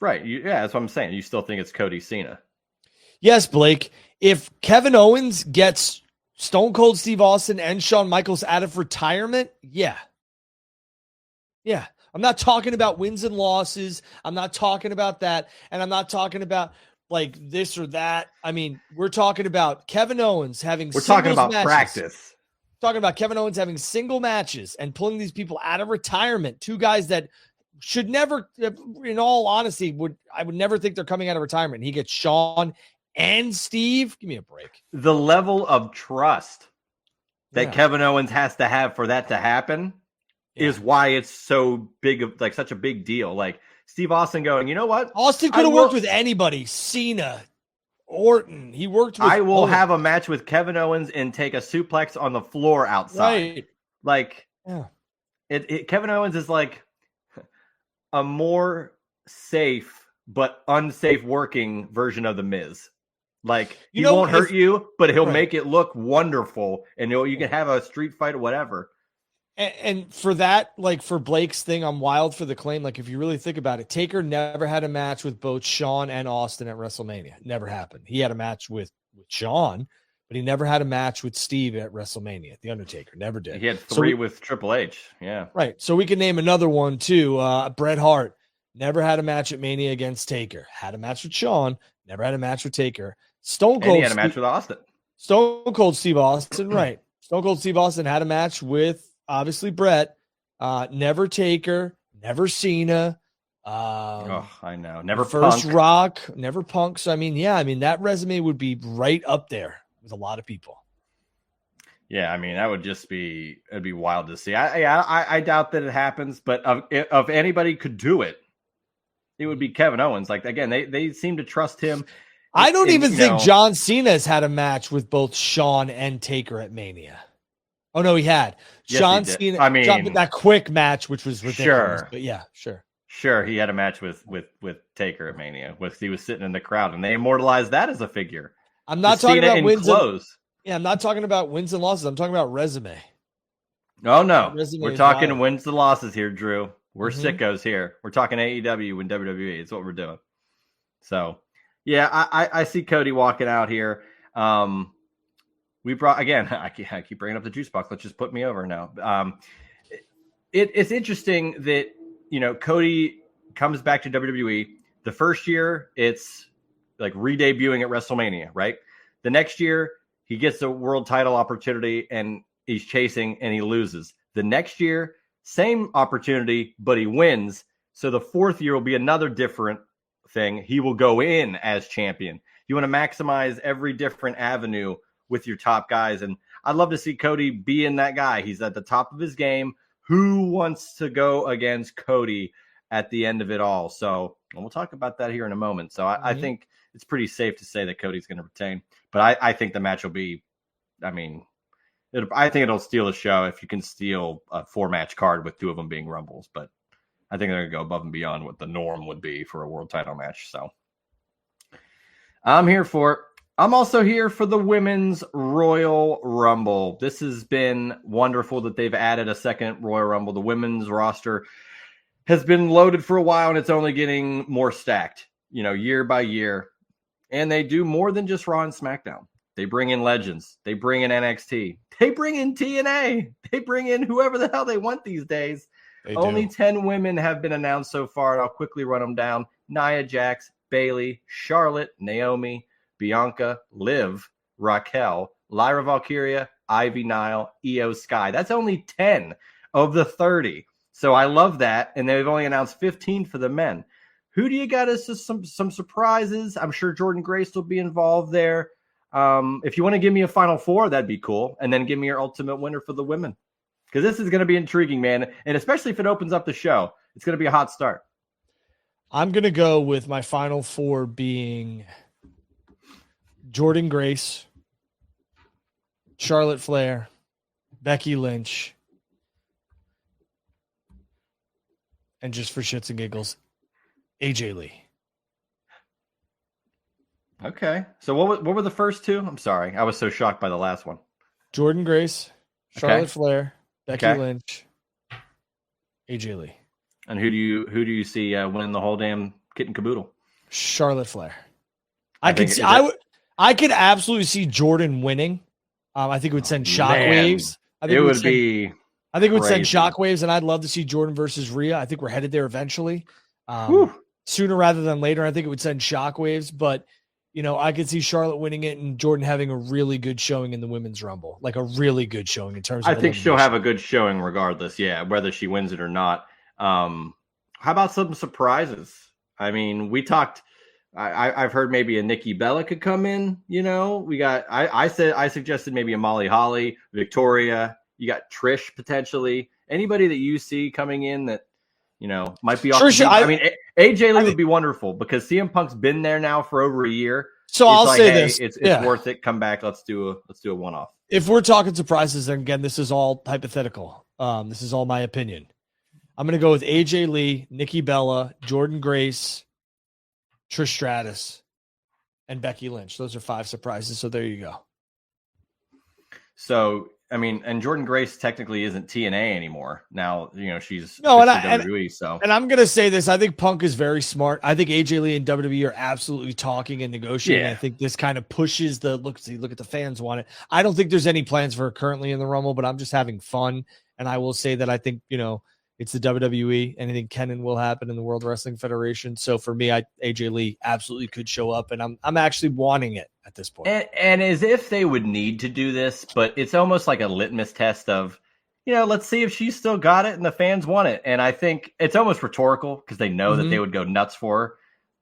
Right. That's what I'm saying. You still think it's Cody Cena? Yes, Blake. If Kevin Owens gets Stone Cold Steve Austin and Shawn Michaels out of retirement, yeah. I'm not talking about wins and losses. I'm not talking about that. And I'm not talking about this or that. I mean, we're talking about Kevin Owens having practice. Talking about Kevin Owens having single matches and pulling these people out of retirement. Two guys that should never, in all honesty, I would never think they're coming out of retirement. He gets Shawn and Steve. Give me a break. The level of trust that Kevin Owens has to have for that to happen is why it's so big of such a big deal. Steve Austin going, you know what? Austin could have worked with anybody. Cena, Orton. He worked with. I will have a match with Kevin Owens and take a suplex on the floor outside. Right. Kevin Owens is a more safe but unsafe working version of the Miz. He won't hurt you, but he'll make it look wonderful, and you can have a street fight or whatever. And for that, for Blake's thing, I'm wild for the claim. If you really think about it, Taker never had a match with both Shawn and Austin at WrestleMania. Never happened. He had a match with Shawn, but he never had a match with Steve at WrestleMania. The Undertaker never did. He had three with Triple H. Yeah. Right. So we can name another one too. Bret Hart never had a match at Mania against Taker. Had a match with Shawn. Never had a match with Taker. Stone Cold. And he had a match with Austin. Stone Cold Steve Austin. Right. Stone Cold Steve Austin had a match with obviously Bret. Never Taker. Never Cena. I know. Never First Punk. Rock. Never Punk. So that resume would be right up there with a lot of people. Yeah, that would just be, it'd be wild to see. I doubt that it happens, but if anybody could do it, it would be Kevin Owens. Again, they seem to trust him. I don't even think John Cena's had a match with both Shawn and Taker at Mania. Oh no, he had. Yes, John he did. Cena. That quick match, which was ridiculous. Sure. But yeah, sure. Sure, he had a match with Taker at Mania. He was sitting in the crowd, and they immortalized that as a figure. I'm not talking about wins. I'm not talking about wins and losses. I'm talking about resume. Oh no, Resume we're talking wild. wins and losses here, Drew. We're sickos here. We're talking AEW and WWE. It's what we're doing. So, yeah, I see Cody walking out here. We brought, again, I keep bringing up the juice box. Let's just put me over now. It's interesting that, Cody comes back to WWE. The first year, it's like re-debuting at WrestleMania, right? The next year, he gets a world title opportunity and he's chasing and he loses. The next year, same opportunity, but he wins. So the fourth year will be another different thing. He will go in as champion. You want to maximize every different avenue with your top guys. And I'd love to see Cody being that guy. He's at the top of his game. Who wants to go against Cody at the end of it all? So we'll talk about that here in a moment. So I think it's pretty safe to say that Cody's going to retain. But I think the match will be, I think it'll steal the show if you can steal a 4-match card with 2 of them being Rumbles. But I think they're going to go above and beyond what the norm would be for a world title match. So I'm here for it. I'm also here for the Women's Royal Rumble. This has been wonderful that they've added a second Royal Rumble. The women's roster has been loaded for a while, and it's only getting more stacked, year by year. And they do more than just Raw and SmackDown. They bring in legends. They bring in NXT. They bring in TNA. They bring in whoever the hell they want these days. Only 10 women have been announced so far, and I'll quickly run them down. Nia Jax, Bayley, Charlotte, Naomi, Bianca, Liv, Raquel, Lyra Valkyria, Ivy Nile, Io Sky. That's only 10 of the 30. So I love that. And they've only announced 15 for the men. Who do you got as some surprises? I'm sure Jordan Grace will be involved there. If you want to give me a final 4, that'd be cool. And then give me your ultimate winner for the women. Because this is going to be intriguing, man. And especially if it opens up the show, it's going to be a hot start. I'm going to go with my final 4 being Jordan Grace, Charlotte Flair, Becky Lynch, and just for shits and giggles, AJ Lee. Okay. So what were the first 2? I'm sorry. I was so shocked by the last one. Jordan Grace, Charlotte Flair, Becky Lynch, AJ Lee. And who do you see winning the whole damn kit and caboodle? Charlotte Flair. I could absolutely see Jordan winning. I think it would send shockwaves. I think it would send shockwaves, and I'd love to see Jordan versus Rhea. I think we're headed there eventually. Sooner rather than later. I think it would send shockwaves, but I could see Charlotte winning it and Jordan having a really good showing in the Women's Rumble, like a really good showing in terms of. I think she'll have a good showing regardless. Yeah, whether she wins it or not. How about some surprises? I mean, we talked. I've heard maybe a Nikki Bella could come in. We got. I suggested maybe a Molly Holly, Victoria. You got Trish potentially. Anybody that you see coming in that might be off. Trish, AJ Lee would be wonderful because CM Punk's been there now for over a year. So I'll say this: it's worth it. Come back. Let's do a one-off. If we're talking surprises, then again, this is all hypothetical. This is all my opinion. I'm going to go with AJ Lee, Nikki Bella, Jordan Grace, Trish Stratus, and Becky Lynch. Those are 5 surprises. So there you go. So, and Jordan Grace technically isn't TNA anymore. Now, she's WWE. So, and I'm going to say this. I think Punk is very smart. I think AJ Lee and WWE are absolutely talking and negotiating. Yeah. I think this kind of pushes the look at the fans want it. I don't think there's any plans for her currently in the Rumble, but I'm just having fun. And I will say that I think, it's the WWE. Anything can and will happen in the World Wrestling Federation. So for me, AJ Lee absolutely could show up, and I'm actually wanting it at this point. And as if they would need to do this, but it's almost like a litmus test of, let's see if she's still got it and the fans want it. And I think it's almost rhetorical because they know that they would go nuts for her.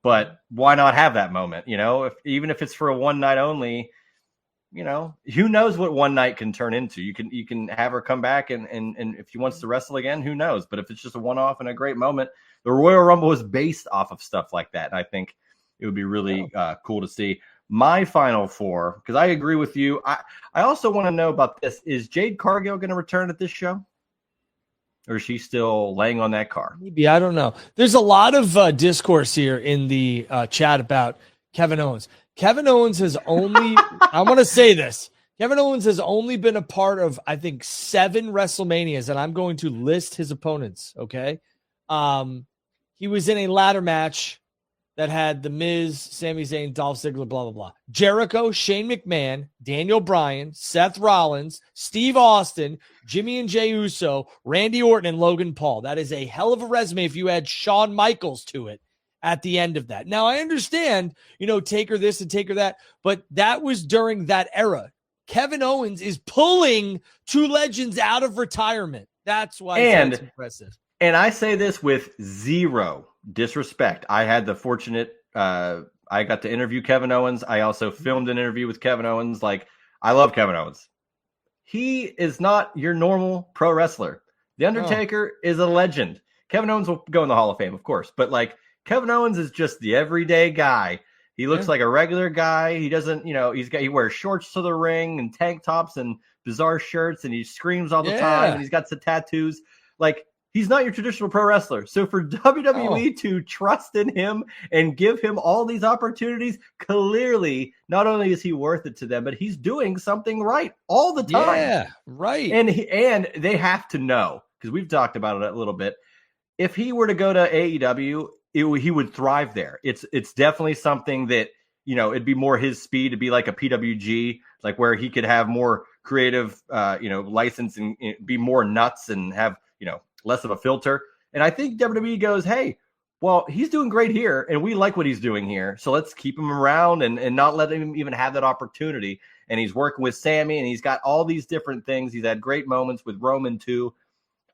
But why not have that moment? Even if it's for a one night only. Who knows what one night can turn into? You can have her come back and if she wants to wrestle again, who knows? But if it's just a one-off and a great moment, the Royal Rumble is based off of stuff like that. And I think it would be really cool to see. My final 4, because I agree with you. I also want to know about this. Is Jade Cargill going to return at this show? Or is she still laying on that car? Maybe, I don't know. There's a lot of discourse here in the chat about Kevin Owens. Kevin Owens has only, I want to say this. Kevin Owens has only been a part of, I think, 7 WrestleManias, and I'm going to list his opponents, okay? He was in a ladder match that had The Miz, Sami Zayn, Dolph Ziggler, blah, blah, blah. Jericho, Shane McMahon, Daniel Bryan, Seth Rollins, Steve Austin, Jimmy and Jey Uso, Randy Orton, and Logan Paul. That is a hell of a resume if you add Shawn Michaels to it at the end of that. Now, I understand, take her this and take her that, but that was during that era. Kevin Owens is pulling two legends out of retirement. That's why it's impressive. And I say this with zero disrespect. I had the fortunate, I got to interview Kevin Owens. I also filmed an interview with Kevin Owens. Like, I love Kevin Owens. He is not your normal pro wrestler. The Undertaker is a legend. Kevin Owens will go in the Hall of Fame, of course, but like Kevin Owens is just the everyday guy. He looks like a regular guy. He doesn't, he wears shorts to the ring and tank tops and bizarre shirts, and he screams all the time, and he's got some tattoos. Like, he's not your traditional pro wrestler. So for WWE to trust in him and give him all these opportunities, clearly, not only is he worth it to them, but he's doing something right all the time. Yeah, right. And they have to know, because we've talked about it a little bit. If he were to go to AEW, he would thrive there. It's definitely something that, it'd be more his speed to be like a PWG, like where he could have more creative, license and be more nuts and have, less of a filter. And I think WWE goes, hey, well, he's doing great here, and we like what he's doing here, so let's keep him around and not let him even have that opportunity. And he's working with Sammy, and he's got all these different things. He's had great moments with Roman too.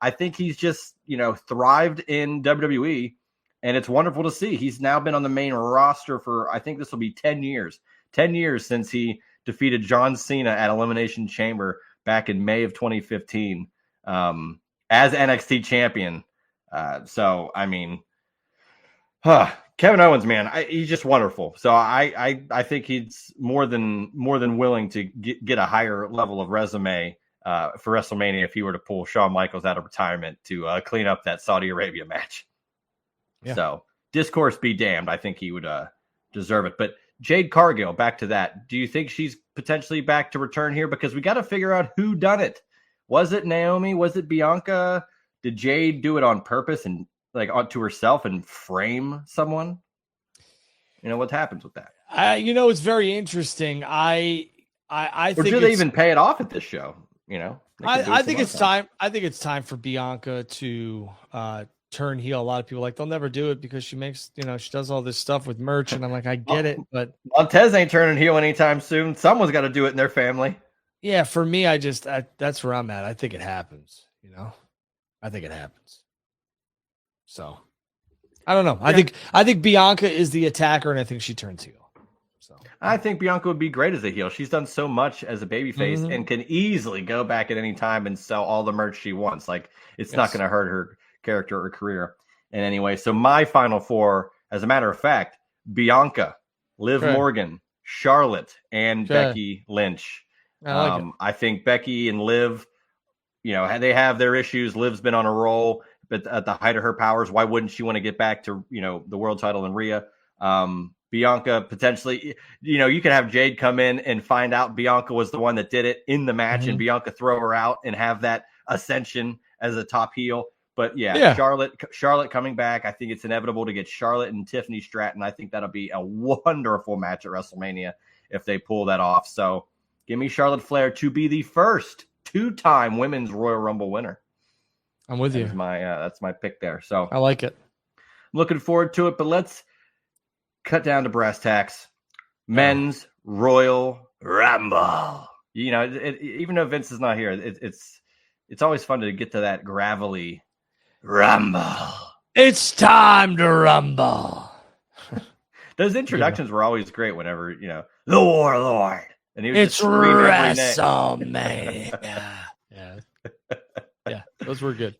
I think he's just, thrived in WWE, and it's wonderful to see. He's now been on the main roster for, I think this will be 10 years. 10 years since he defeated John Cena at Elimination Chamber back in May of 2015 as NXT champion. So, I mean, Kevin Owens, man, he's just wonderful. So I think he's more than willing to get a higher level of resume for WrestleMania if he were to pull Shawn Michaels out of retirement to clean up that Saudi Arabia match. Yeah. So discourse be damned. I think he would deserve it. But Jade Cargill, back to that. Do you think she's potentially back to return here? Because we got to figure out who done it. Was it Naomi? Was it Bianca? Did Jade do it on purpose and like onto herself and frame someone? What happens with that? It's very interesting. I or think do they even pay it off at this show? I think it's time. I think it's time for Bianca to turn heel. A lot of people they'll never do it because she makes, she does all this stuff with merch, and I'm like, I get it, but Montez ain't turning heel anytime soon. Someone's got to do it in their family. Yeah, for me, that's where I'm at. I think it happens. I think it happens. So I don't know. Yeah. I think Bianca is the attacker, and I think she turns heel. So I think Bianca would be great as a heel. She's done so much as a babyface and can easily go back at any time and sell all the merch she wants. Like, it's not going to hurt her character or career in any way. So my final four, as a matter of fact, Bianca, Liv Morgan, Charlotte, and Becky Lynch. I think Becky and Liv, they have their issues. Liv's been on a roll, but at the height of her powers, why wouldn't she want to get back to, the world title in Rhea? Bianca potentially, you could have Jade come in and find out Bianca was the one that did it in the match and Bianca throw her out and have that ascension as a top heel. But Charlotte coming back. I think it's inevitable to get Charlotte and Tiffany Stratton. I think that'll be a wonderful match at WrestleMania if they pull that off. So give me Charlotte Flair to be the first two-time Women's Royal Rumble winner. I'm with you. That's my pick there. So I like it. I'm looking forward to it, but let's cut down to brass tacks. Men's Royal Rumble. Even though Vince is not here, it's always fun to get to that gravelly Rumble. It's time to rumble. Those introductions were always great whenever, the Warlord. And he was it's WrestleMania. Yeah, those were good.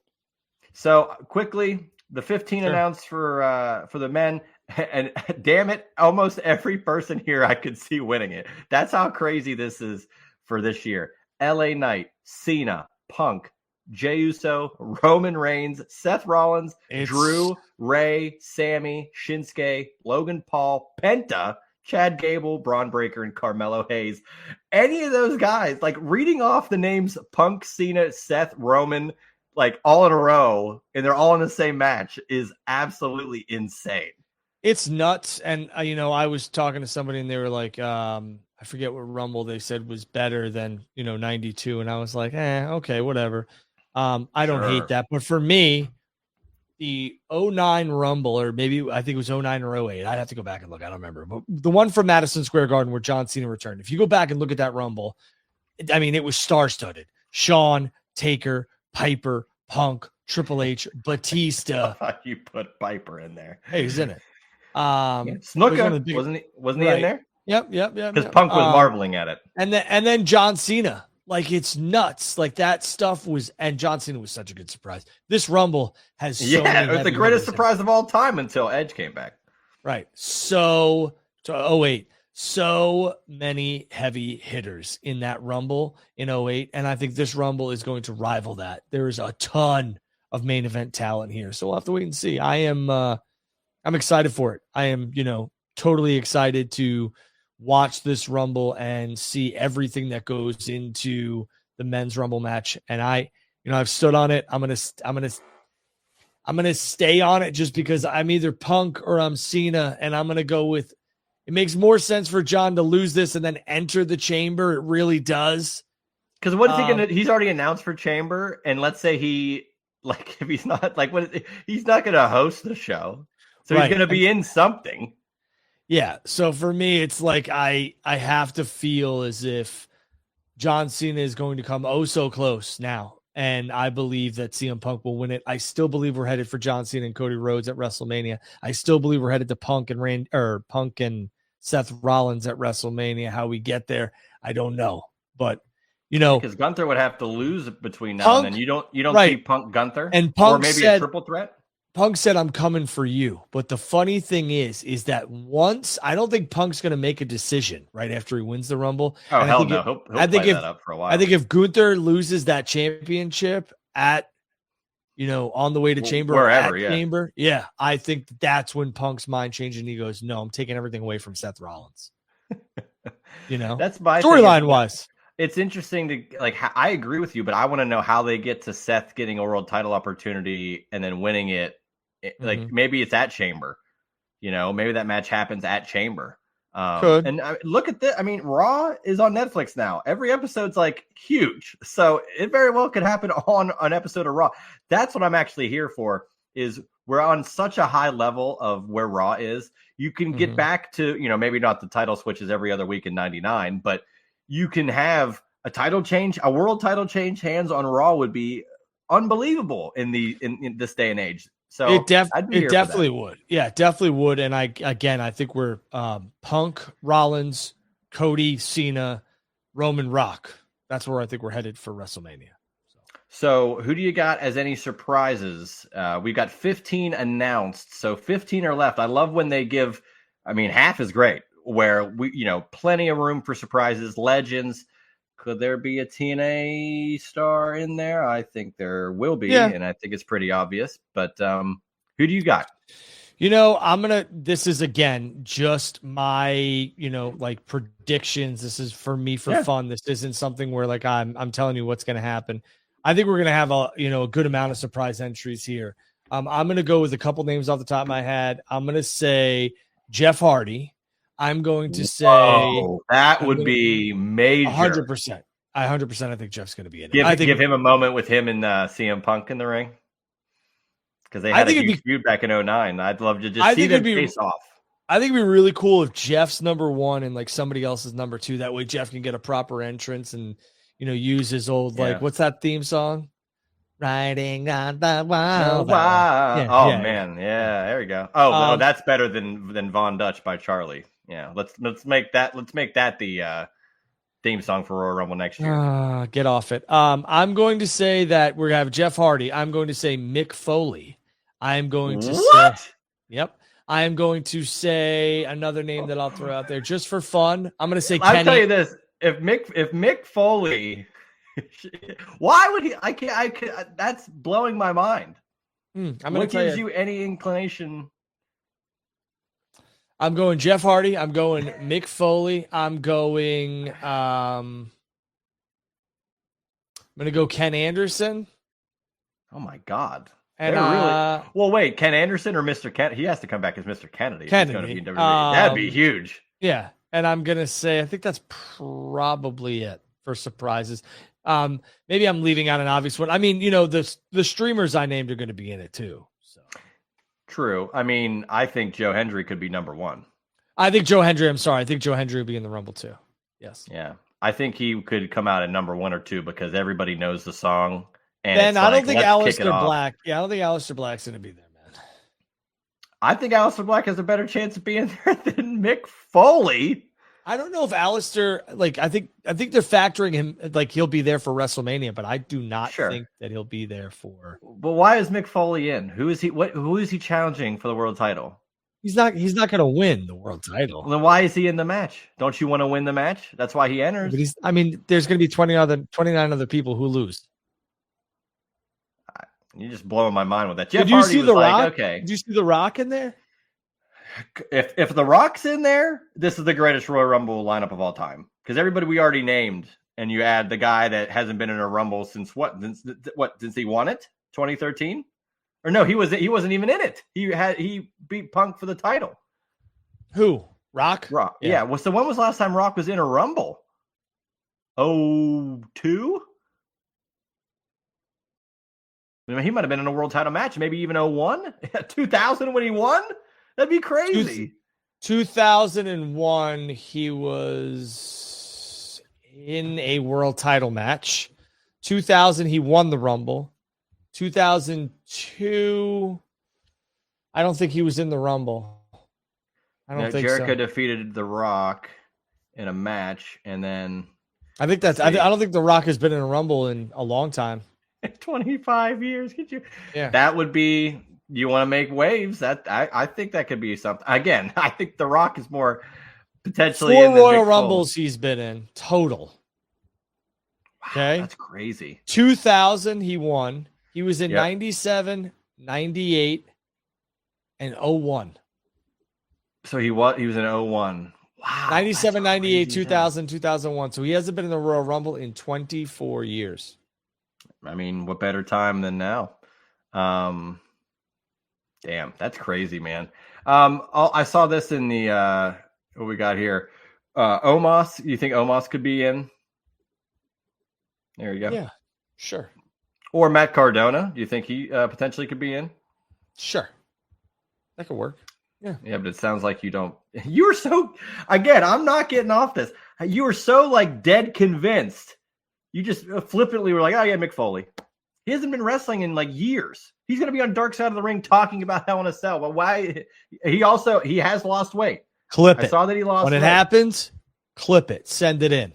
So quickly, the 15 announced for the men, and damn it, almost every person here I could see winning it. That's how crazy this is for this year. LA Knight, Cena, Punk, Jey Uso, Roman Reigns, Seth Rollins, Drew, Ray, Sammy, Shinsuke, Logan Paul, Penta, Chad Gable, Braun Breaker, and Carmelo Hayes. Any of those guys, like reading off the names Punk, Cena, Seth, Roman, like all in a row, and they're all in the same match is absolutely insane. It's nuts. And, I was talking to somebody and they were like, I forget what Rumble they said was better than, 92. And I was like, okay, whatever. I don't hate that. But for me, the 09 Rumble, or maybe I think it was 09 or 08. I'd have to go back and look. I don't remember. But the one from Madison Square Garden where John Cena returned. If you go back and look at that Rumble, I mean, it was star-studded. Shawn, Taker, Piper, Punk, Triple H, Batista. You put Piper in there. Hey, he's in it. Snuka, wasn't he in there? Yep. Because Punk was marveling at it. And then John Cena. Like, it's nuts. Like, that stuff was, and John Cena was such a good surprise. This Rumble has so many it was the greatest surprise of all time until Edge came back. Right. So many heavy hitters in that Rumble in 08. And I think this Rumble is going to rival that. There is a ton of main event talent here. So we'll have to wait and see. I'm excited for it. I am, totally excited to watch this Rumble and see everything that goes into the men's Rumble match. And I've stood on it. I'm going to stay on it just because I'm either Punk or I'm Cena. And I'm going to go with, it makes more sense for John to lose this and then enter the Chamber. It really does. Because what is he going to, he's already announced for Chamber. And let's say if he's not he's not going to host the show. So he's going to be in something. Yeah. So for me, it's like, I have to feel as if John Cena is going to come so close now. And I believe that CM Punk will win it. I still believe we're headed for John Cena and Cody Rhodes at WrestleMania. I still believe we're headed to Punk and Seth Rollins at WrestleMania. How we get there, I don't know. But because Gunther would have to lose between now and then. You don't see Punk Gunther, and Punk, or maybe a triple threat. Punk said, "I'm coming for you." But the funny thing is that once, I don't think Punk's going to make a decision right after he wins the Rumble. Oh, hell no. He'll play that up for a while. I think if Gunther loses that championship at, on the way to Chamber, wherever, Chamber, I think that's when Punk's mind changes and he goes, "No, I'm taking everything away from Seth Rollins." That's my storyline wise. It's interesting to I agree with you, but I want to know how they get to Seth getting a world title opportunity and then winning it. Maybe it's at Chamber, maybe that match happens at Chamber. And look at this. I mean, Raw is on Netflix now. Every episode's huge. So it very well could happen on an episode of Raw. That's what I'm actually here for, is we're on such a high level of where Raw is. You can get back to, maybe not the title switches every other week in 99, but you can have a title change, a world title change hands on Raw would be unbelievable in this day and age. So it definitely would. Yeah, definitely would. And I think we're Punk, Rollins, Cody, Cena, Roman, Rock. That's where I think we're headed for WrestleMania. So who do you got as any surprises? We've got 15 announced. So 15 are left. I love when they give, half is great, where we, plenty of room for surprises, legends. Could there be a TNA star in there? I think there will be, and I think it's pretty obvious. But who do you got? This is, again, just my, predictions. This is for me for fun. This isn't something where I'm telling you what's going to happen. I think we're going to have a good amount of surprise entries here. I'm going to go with a couple names off the top of my head. I'm going to say Jeff Hardy. I'm going to say that would be major. 100%. 100%. I think Jeff's going to be in it. Give him a moment with him and CM Punk in the ring, because they had a huge feud back in 09. I'd love to just see them face off. I think it'd be really cool if Jeff's number one and somebody else's number two. That way Jeff can get a proper entrance and use his old what's that theme song? Riding on the wild. Man, there we go. No, that's better than Von Dutch by Charlie. Yeah, let's make that the theme song for Royal Rumble next year. Get off it. I'm going to say that we're gonna have Jeff Hardy. I'm going to say Mick Foley. I'm going to say yep. I am going to say another name that I'll throw out there just for fun. I'm going to say Kenny. I'll tell you this: if Mick Foley, why would he? I can't. That's blowing my mind. What gives you any inclination? I'm going Jeff Hardy. I'm going Mick Foley. I'm going. I'm going to go Ken Anderson. Oh my God! And really. Well, wait, Ken Anderson or Mr. Kennedy? He has to come back as Mr. Kennedy. That'd be huge. Yeah, and I'm going to say I think that's probably it for surprises. Maybe I'm leaving out an obvious one. I mean, the streamers I named are going to be in it too. So True. I mean, I think Joe Hendry could be number one. I think Joe Hendry would be in the Rumble too. Yes. Yeah. I think he could come out at number 1 or 2 because everybody knows the song. And then I don't think Aleister Black. Black. Yeah, I don't think Aleister Black's going to be there, man. I think Aleister Black has a better chance of being there than Mick Foley. I don't know if Aleister, I think they're factoring him, he'll be there for WrestleMania, but I do not think that he'll be there for. But why is Mick Foley in? Who is he? Who is he challenging for the world title? He's not going to win the world title. Then why is he in the match? Don't you want to win the match? That's why he enters. But there's going to be 29 other people who lose. You're just blowing my mind with that. Did you see The Rock? Okay. Did you see The Rock in there? If The Rock's in there, this is the greatest Royal Rumble lineup of all time. Because everybody we already named, and you add the guy that hasn't been in a Rumble since since he won it? 2013? Or no, he wasn't even in it. He beat Punk for the title. Who? Rock? Rock. Yeah. Well, so when was the last time Rock was in a Rumble? 2002? I mean, he might have been in a world title match, maybe even 2001? 2000 when he won? That'd be crazy. 2001, he was in a world title match. 2000, he won the Rumble. 2002, I don't think he was in the Rumble. I don't think Jericho so. defeated The Rock in a match, and then I think that's. I don't think The Rock has been in a Rumble in a long time. 25 years. Could you? Yeah, that would be. You want to make waves? That I think that could be something. Again, I think The Rock is more potentially 4 Royal Rumbles he's been in total. Okay, that's crazy. 2000, he won. He was in 97, 98, and 01. So he was in 01. Wow. 97, 98, 2000, 2001. So he hasn't been in the Royal Rumble in 24 years. I mean, what better time than now? Damn, that's crazy, man. I saw this in the what we got here. Omos, you think Omos could be in? There you go. Yeah, sure. Or Matt Cardona. Do you think he potentially could be in? Sure. That could work. Yeah. Yeah, but it sounds like you don't. You were so, again, I'm not getting off this. You were so dead convinced. You just flippantly were like, oh yeah, Mick Foley. He hasn't been wrestling in years. He's going to be on Dark Side of the Ring talking about Hell in a Cell. But why? He has lost weight. Clip it. I saw that he lost weight. When it happens, clip it. Send it in.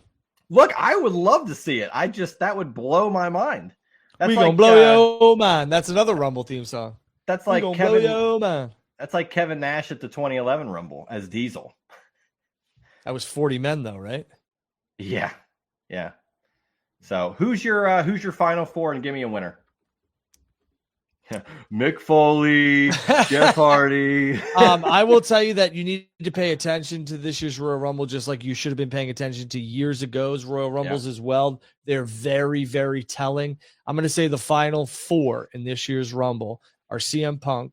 Look, I would love to see it. That would blow my mind. That's gonna blow your mind. That's another Rumble theme song. That's like Kevin. Blow your mind. That's like Kevin Nash at the 2011 Rumble as Diesel. That was 40 men though, right? Yeah. So who's your final 4 and give me a winner? Mick Foley, Jeff Hardy. I will tell you that you need to pay attention to this year's Royal Rumble, just like you should have been paying attention to years ago's Royal Rumbles as well. They're very, very telling. I'm going to say the final 4 in this year's Rumble are CM Punk,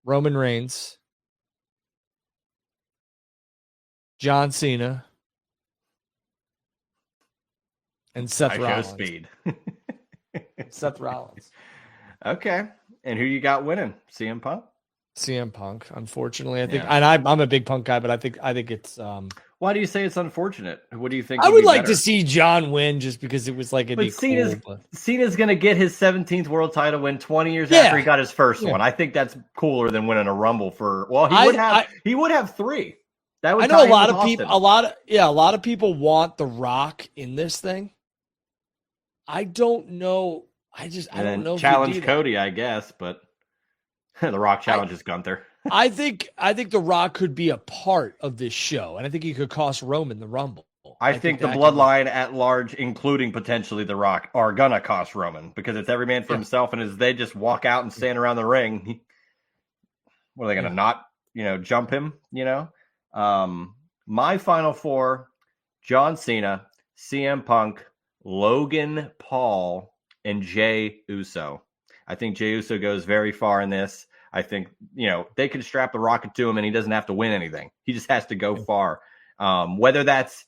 Roman Reigns, John Cena, and Seth Rollins. Speed. Seth Rollins. Okay. And who you got winning? CM Punk? CM Punk, unfortunately. I think and I'm a big Punk guy, but I think it's why do you say it's unfortunate? What do you think? I would like to see John win just because it was it'd be Cena's, cool. Cena's gonna get his 17th world title win 20 years after he got his first one. I think that's cooler than winning a Rumble he would have 3. That would I know a lot of people a lot of people want The Rock in this thing. I don't know. I don't know. Challenge Cody, I guess, but The Rock challenges Gunther. I think The Rock could be a part of this show, and I think he could cost Roman the Rumble. I think the bloodline at large, including potentially The Rock, are gonna cost Roman because it's every man for himself, and as they just walk out and stand around the ring, what are they gonna not, jump him? My final 4: John Cena, CM Punk, Logan Paul, and Jey Uso. I think Jey Uso goes very far in this. I think, they can strap the rocket to him and he doesn't have to win anything. He just has to go far. Whether that's,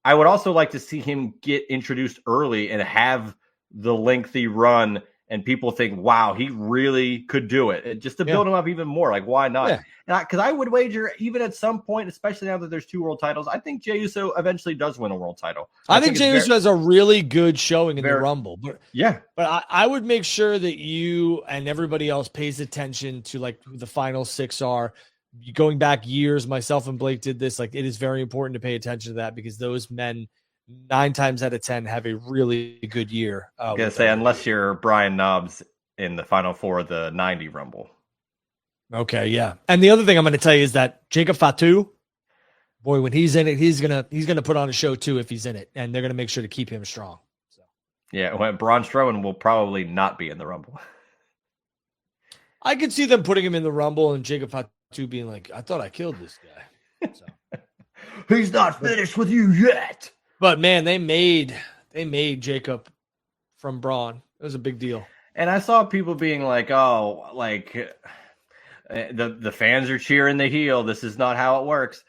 I would also like to see him get introduced early and have the lengthy run and people think, wow, he really could do it. Just to build him up even more. Like, why not? Because I would wager, even at some point, especially now that there's 2 world titles, I think Jey Uso eventually does win a world title. I think Jey Uso has a really good showing in the Rumble. But I would make sure that you and everybody else pays attention to like who the final 6 are. Going back years, myself and Blake did this. Like, it is very important to pay attention to that because those men 9 times out of 10 have a really good year. I was gonna say, unless you're Brian Knobbs in the final 4 of the 90 Rumble. Okay, yeah. And the other thing I'm going to tell you is that Jacob Fatu, boy, when he's in it, he's gonna put on a show too if he's in it, and they're gonna make sure to keep him strong. So yeah, when Braun Strowman will probably not be in the Rumble. I could see them putting him in the Rumble and Jacob Fatu being like, "I thought I killed this guy." So. He's not finished with you yet. But man, they made Jacob from Braun. It was a big deal. And I saw people being like, "Oh, like the fans are cheering the heel. This is not how it works."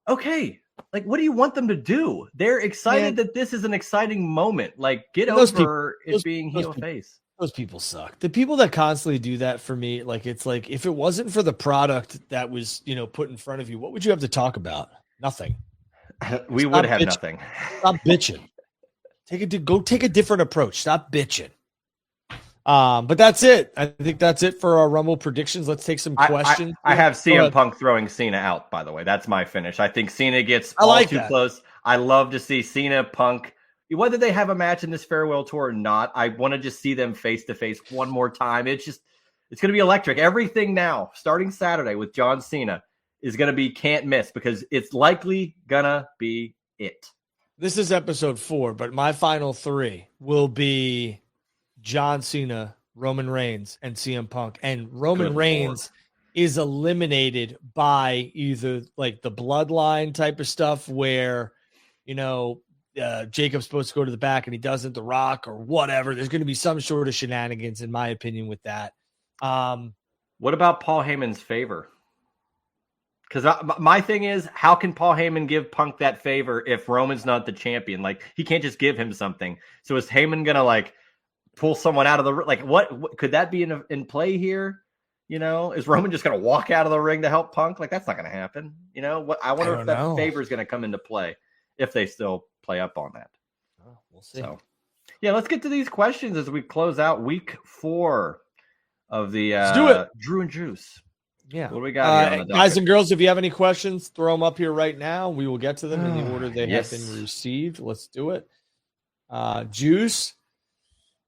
Okay, like what do you want them to do? They're excited that this is an exciting moment. Like get over it being heel face. Those people suck. The people that constantly do that for me, like it's like if it wasn't for the product that was put in front of you, what would you have to talk about? Nothing. We would have nothing. Stop bitching. Go take a different approach. Stop bitching. But that's it. I think that's it for our Rumble predictions. Let's take some questions. I have CM Punk throwing Cena out, by the way. That's my finish. I think Cena gets too close. I love to see Cena, Punk. Whether they have a match in this farewell tour or not, I want to just see them face to face one more time. It's going to be electric. Everything now, starting Saturday with John Cena, is going to be can't miss because it's likely gonna be it. This is episode 4, but my final 3 will be John Cena, Roman Reigns, and CM Punk. And Roman Reigns is eliminated by either like the bloodline type of stuff where, Jacob's supposed to go to the back and he doesn't, The Rock or whatever. There's going to be some sort of shenanigans, in my opinion, with that. What about Paul Heyman's favor? Because my thing is, how can Paul Heyman give Punk that favor if Roman's not the champion? Like, he can't just give him something. So is Heyman going to, like, pull someone out of the ring? Like, what could that be in play here? Is Roman just going to walk out of the ring to help Punk? Like, that's not going to happen. I wonder if that favor is going to come into play if they still play up on that. Oh, we'll see. So, yeah, let's get to these questions as we close out week 4 of the let's do it. Drew and Juice. Yeah. What do we got here on the guys and girls, if you have any questions, throw them up here right now. We will get to them in the order they have been received. Let's do it. Juice.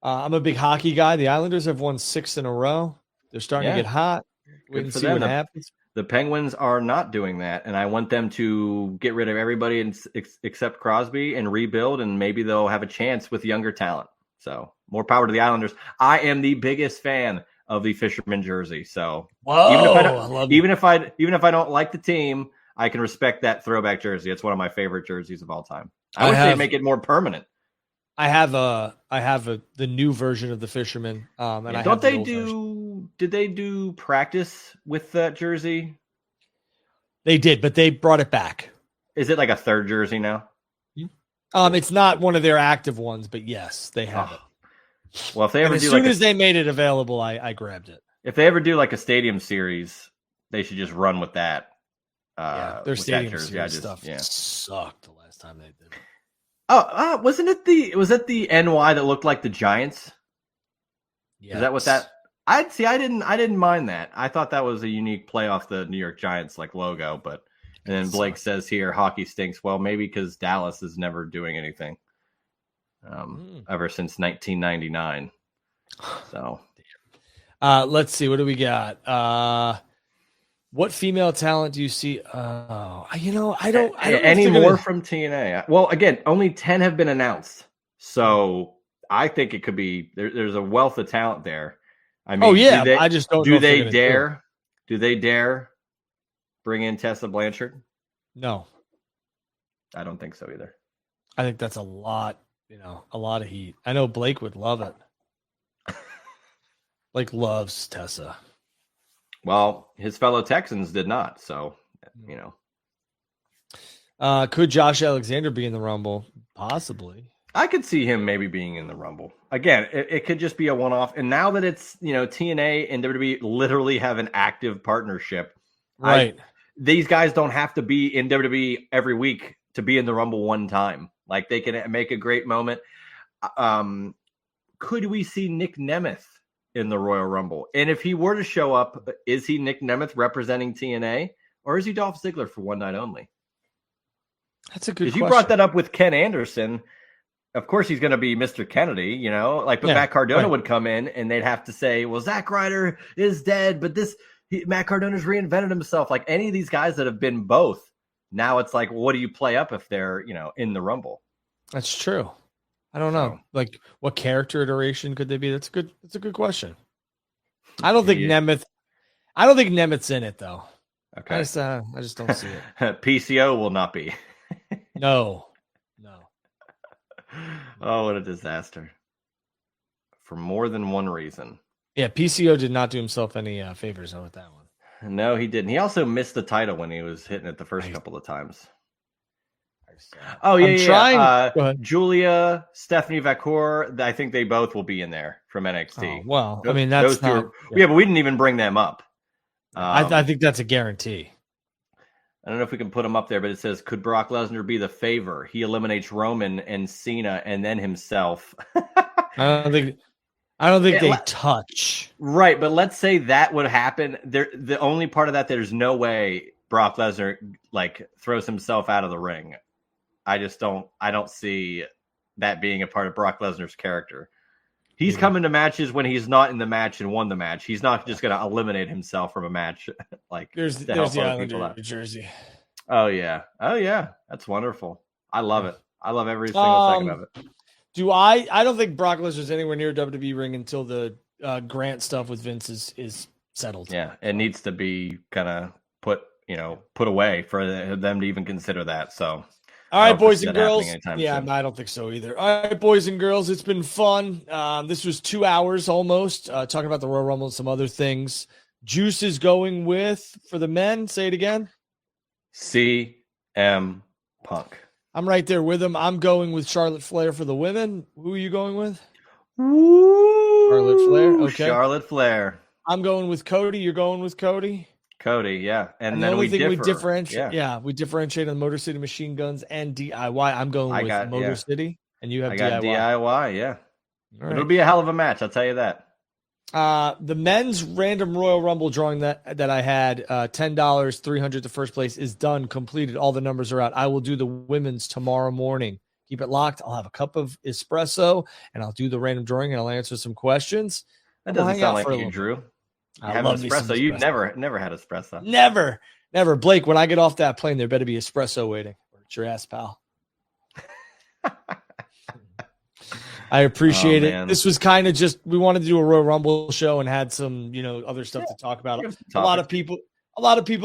I'm a big hockey guy. The Islanders have won 6 in a row. They're starting to get hot. Wait and see what happens. The Penguins are not doing that, and I want them to get rid of everybody except Crosby and rebuild, and maybe they'll have a chance with younger talent. So more power to the Islanders. I am the biggest fan of the Fisherman jersey. So even if I don't like the team, I can respect that throwback jersey. It's one of my favorite jerseys of all time. I would say make it more permanent. I have the new version of the Fisherman. And did they do practice with that jersey? They did, but they brought it back. Is it like a third jersey now? It's not one of their active ones, but yes, they have it. Well, if they ever as soon as they made it available, I grabbed it. If they ever do like a stadium series, they should just run with that. Their stadium series stuff sucked the last time they did it. Was it the NY that looked like the Giants? Yeah. Is that what that? I didn't mind that. I thought that was a unique play off the New York Giants like logo, but and then Blake says here hockey stinks. Well, maybe because Dallas is never doing anything. Ever since 1999. So, let's see. What do we got? What female talent do you see? I don't any more from TNA. Well, again, only 10 have been announced. So I think it could be there's a wealth of talent there. I mean, I just don't. Do they dare? Do they dare bring in Tessa Blanchard? No, I don't think so either. I think that's a lot. A lot of heat. I know Blake would love it. Blake loves Tessa. Well, his fellow Texans did not. So, Could Josh Alexander be in the Rumble? Possibly. I could see him maybe being in the Rumble. Again, it could just be a one-off. And now that it's, TNA and WWE literally have an active partnership. Right. These guys don't have to be in WWE every week to be in the Rumble one time. Like, they can make a great moment. Could we see Nick Nemeth in the Royal Rumble? And if he were to show up, is he Nick Nemeth representing TNA? Or is he Dolph Ziggler for one night only? That's a good question. You brought that up with Ken Anderson. Of course, he's going to be Mr. Kennedy, but Matt Cardona would come in and they'd have to say, well, Zack Ryder is dead, but Matt Cardona's reinvented himself. Like any of these guys that have been both, now it's like, what do you play up if they're, in the Rumble? That's true. I don't know. Like, what character iteration could they be? That's a good question. I don't think Nemeth's in it though. Okay. I just don't see it. PCO will not be. No. Oh, what a disaster. For more than one reason. Yeah, PCO did not do himself any favors with that one. No, he didn't. He also missed the title when he was hitting it the first couple of times. Oh, yeah. Julia, Stephanie Vacour, I think they both will be in there from NXT. Oh, well, I mean, that's not... Yeah, but we didn't even bring them up. I think that's a guarantee. I don't know if we can put him up there, but it says, could Brock Lesnar be the favor? He eliminates Roman and Cena and then himself. I don't think they touch. Right, but let's say that would happen. The only part of that, there's no way Brock Lesnar throws himself out of the ring. I don't see that being a part of Brock Lesnar's character. He's coming to matches when he's not in the match and won the match. He's not just going to eliminate himself from a match. There's the Islander, New Jersey. Oh yeah. That's wonderful. I love it. I love every single second of it. I don't think Brock Lesnar's anywhere near WWE ring until the Grant stuff with Vince is settled. Yeah, it needs to be kind of put away for them to even consider that. So. All right, boys and girls. Yeah, I don't think so either. All right, boys and girls, it's been fun. This was 2 hours almost, talking about the Royal Rumble and some other things. Juice is going with, for the men, say it again. CM Punk. I'm right there with him. I'm going with Charlotte Flair for the women. Who are you going with? Woo! Charlotte Flair. Okay. Charlotte Flair. I'm going with Cody. You're going with Cody? Cody, yeah. And then the only thing we differentiate. Yeah, we differentiate on Motor City Machine Guns and DIY. I'm going with Motor City, and you have DIY. I got DIY, yeah. Right. It'll be a hell of a match, I'll tell you that. The men's random Royal Rumble drawing that I had, $10, $300 to first place is done, completed. All the numbers are out. I will do the women's tomorrow morning. Keep it locked. I'll have a cup of espresso, and I'll do the random drawing, and I'll answer some questions. That doesn't sound like you, Drew. You have espresso. You've never had espresso. Never. Blake, when I get off that plane, there better be espresso waiting. It's your ass, pal. I appreciate it. This was kind of just, we wanted to do a Royal Rumble show and had some, other stuff to talk about. A lot of people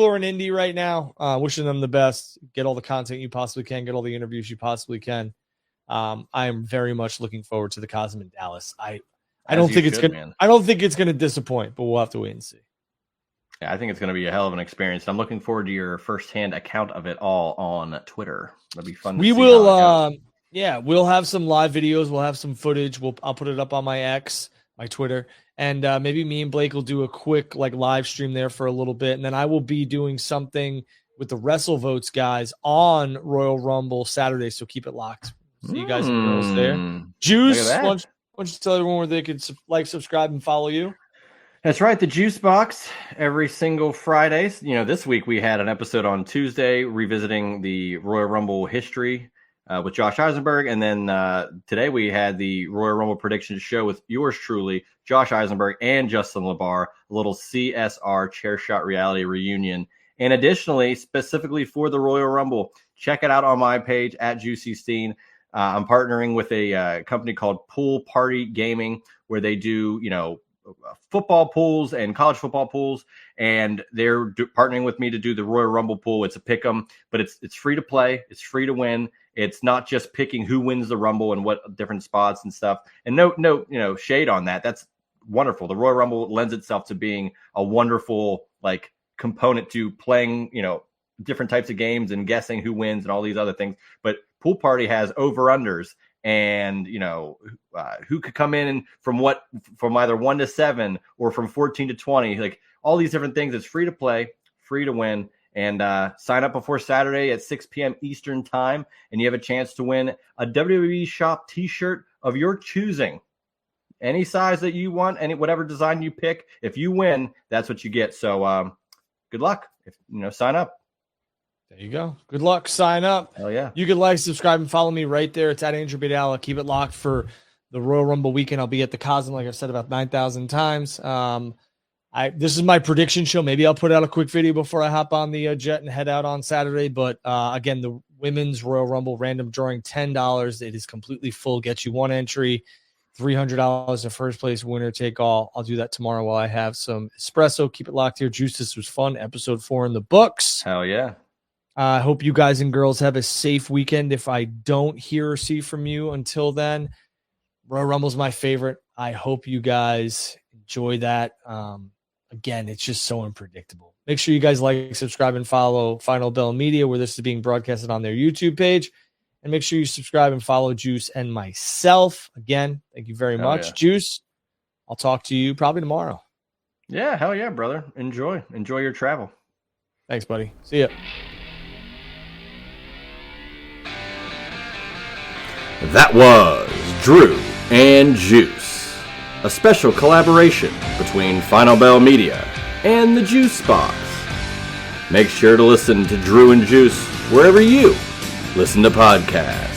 are in indie right now. Wishing them the best. Get all the content you possibly can. Get all the interviews you possibly can. I am very much looking forward to the Cosm in Dallas. I don't think it's gonna disappoint, but we'll have to wait and see. Yeah, I think it's gonna be a hell of an experience. I'm looking forward to your firsthand account of it all on Twitter. That'll be fun. We'll have some live videos. We'll have some footage. I'll put it up on my X, my Twitter, and maybe me and Blake will do a quick live stream there for a little bit, and then I will be doing something with the Wrestle Votes guys on Royal Rumble Saturday. So keep it locked. See you guys and girls there. Juice. Why don't you tell everyone where they could subscribe, and follow you? That's right. The Juice Box every single Friday. This week we had an episode on Tuesday revisiting the Royal Rumble history with Josh Eisenberg. And then today we had the Royal Rumble predictions show with yours truly, Josh Eisenberg and Justin LaBar, a little CSR Chair Shot Reality reunion. And additionally, specifically for the Royal Rumble, check it out on my page at Juicy Steen. I'm partnering with a company called Pool Party Gaming, where they do, football pools and college football pools, and they're partnering with me to do the Royal Rumble pool. It's a pick'em, but it's free to play. It's free to win. It's not just picking who wins the Rumble and what different spots and stuff. And no, shade on that. That's wonderful. The Royal Rumble lends itself to being a wonderful component to playing, different types of games and guessing who wins and all these other things. But Pool Party has over-unders, and who could come in from either 1 to 7 or from 14 to 20, like all these different things. It's free to play, free to win, and sign up before Saturday at 6 p.m. Eastern time, and you have a chance to win a WWE Shop t-shirt of your choosing. Any size that you want, whatever design you pick. If you win, that's what you get. So good luck. Sign up. There you go. Good luck. Sign up. Hell yeah. You can like, subscribe, and follow me right there. It's at Andrew Bidala. Keep it locked for the Royal Rumble weekend. I'll be at the Cosm, like I've said about 9,000 times. This is my prediction show. Maybe I'll put out a quick video before I hop on the jet and head out on Saturday. But again, the women's Royal Rumble random drawing, $10. It is completely full. Gets you one entry, $300 in first place, winner take all. I'll do that tomorrow while I have some espresso. Keep it locked here. Juice, this was fun. Episode 4 in the books. Hell yeah. I hope you guys and girls have a safe weekend. If I don't hear or see from you until then, Royal Rumble's my favorite. I hope you guys enjoy that. Again, it's just so unpredictable. Make sure you guys like, subscribe, and follow Final Bell Media, where this is being broadcasted on their YouTube page. And make sure you subscribe and follow Juice and myself. Again, thank you very much, Juice. I'll talk to you probably tomorrow. Yeah, hell yeah, brother. Enjoy your travel. Thanks, buddy. See ya. That was Drew and Juice, a special collaboration between Final Bell Media and the Juice Box. Make sure to listen to Drew and Juice wherever you listen to podcasts.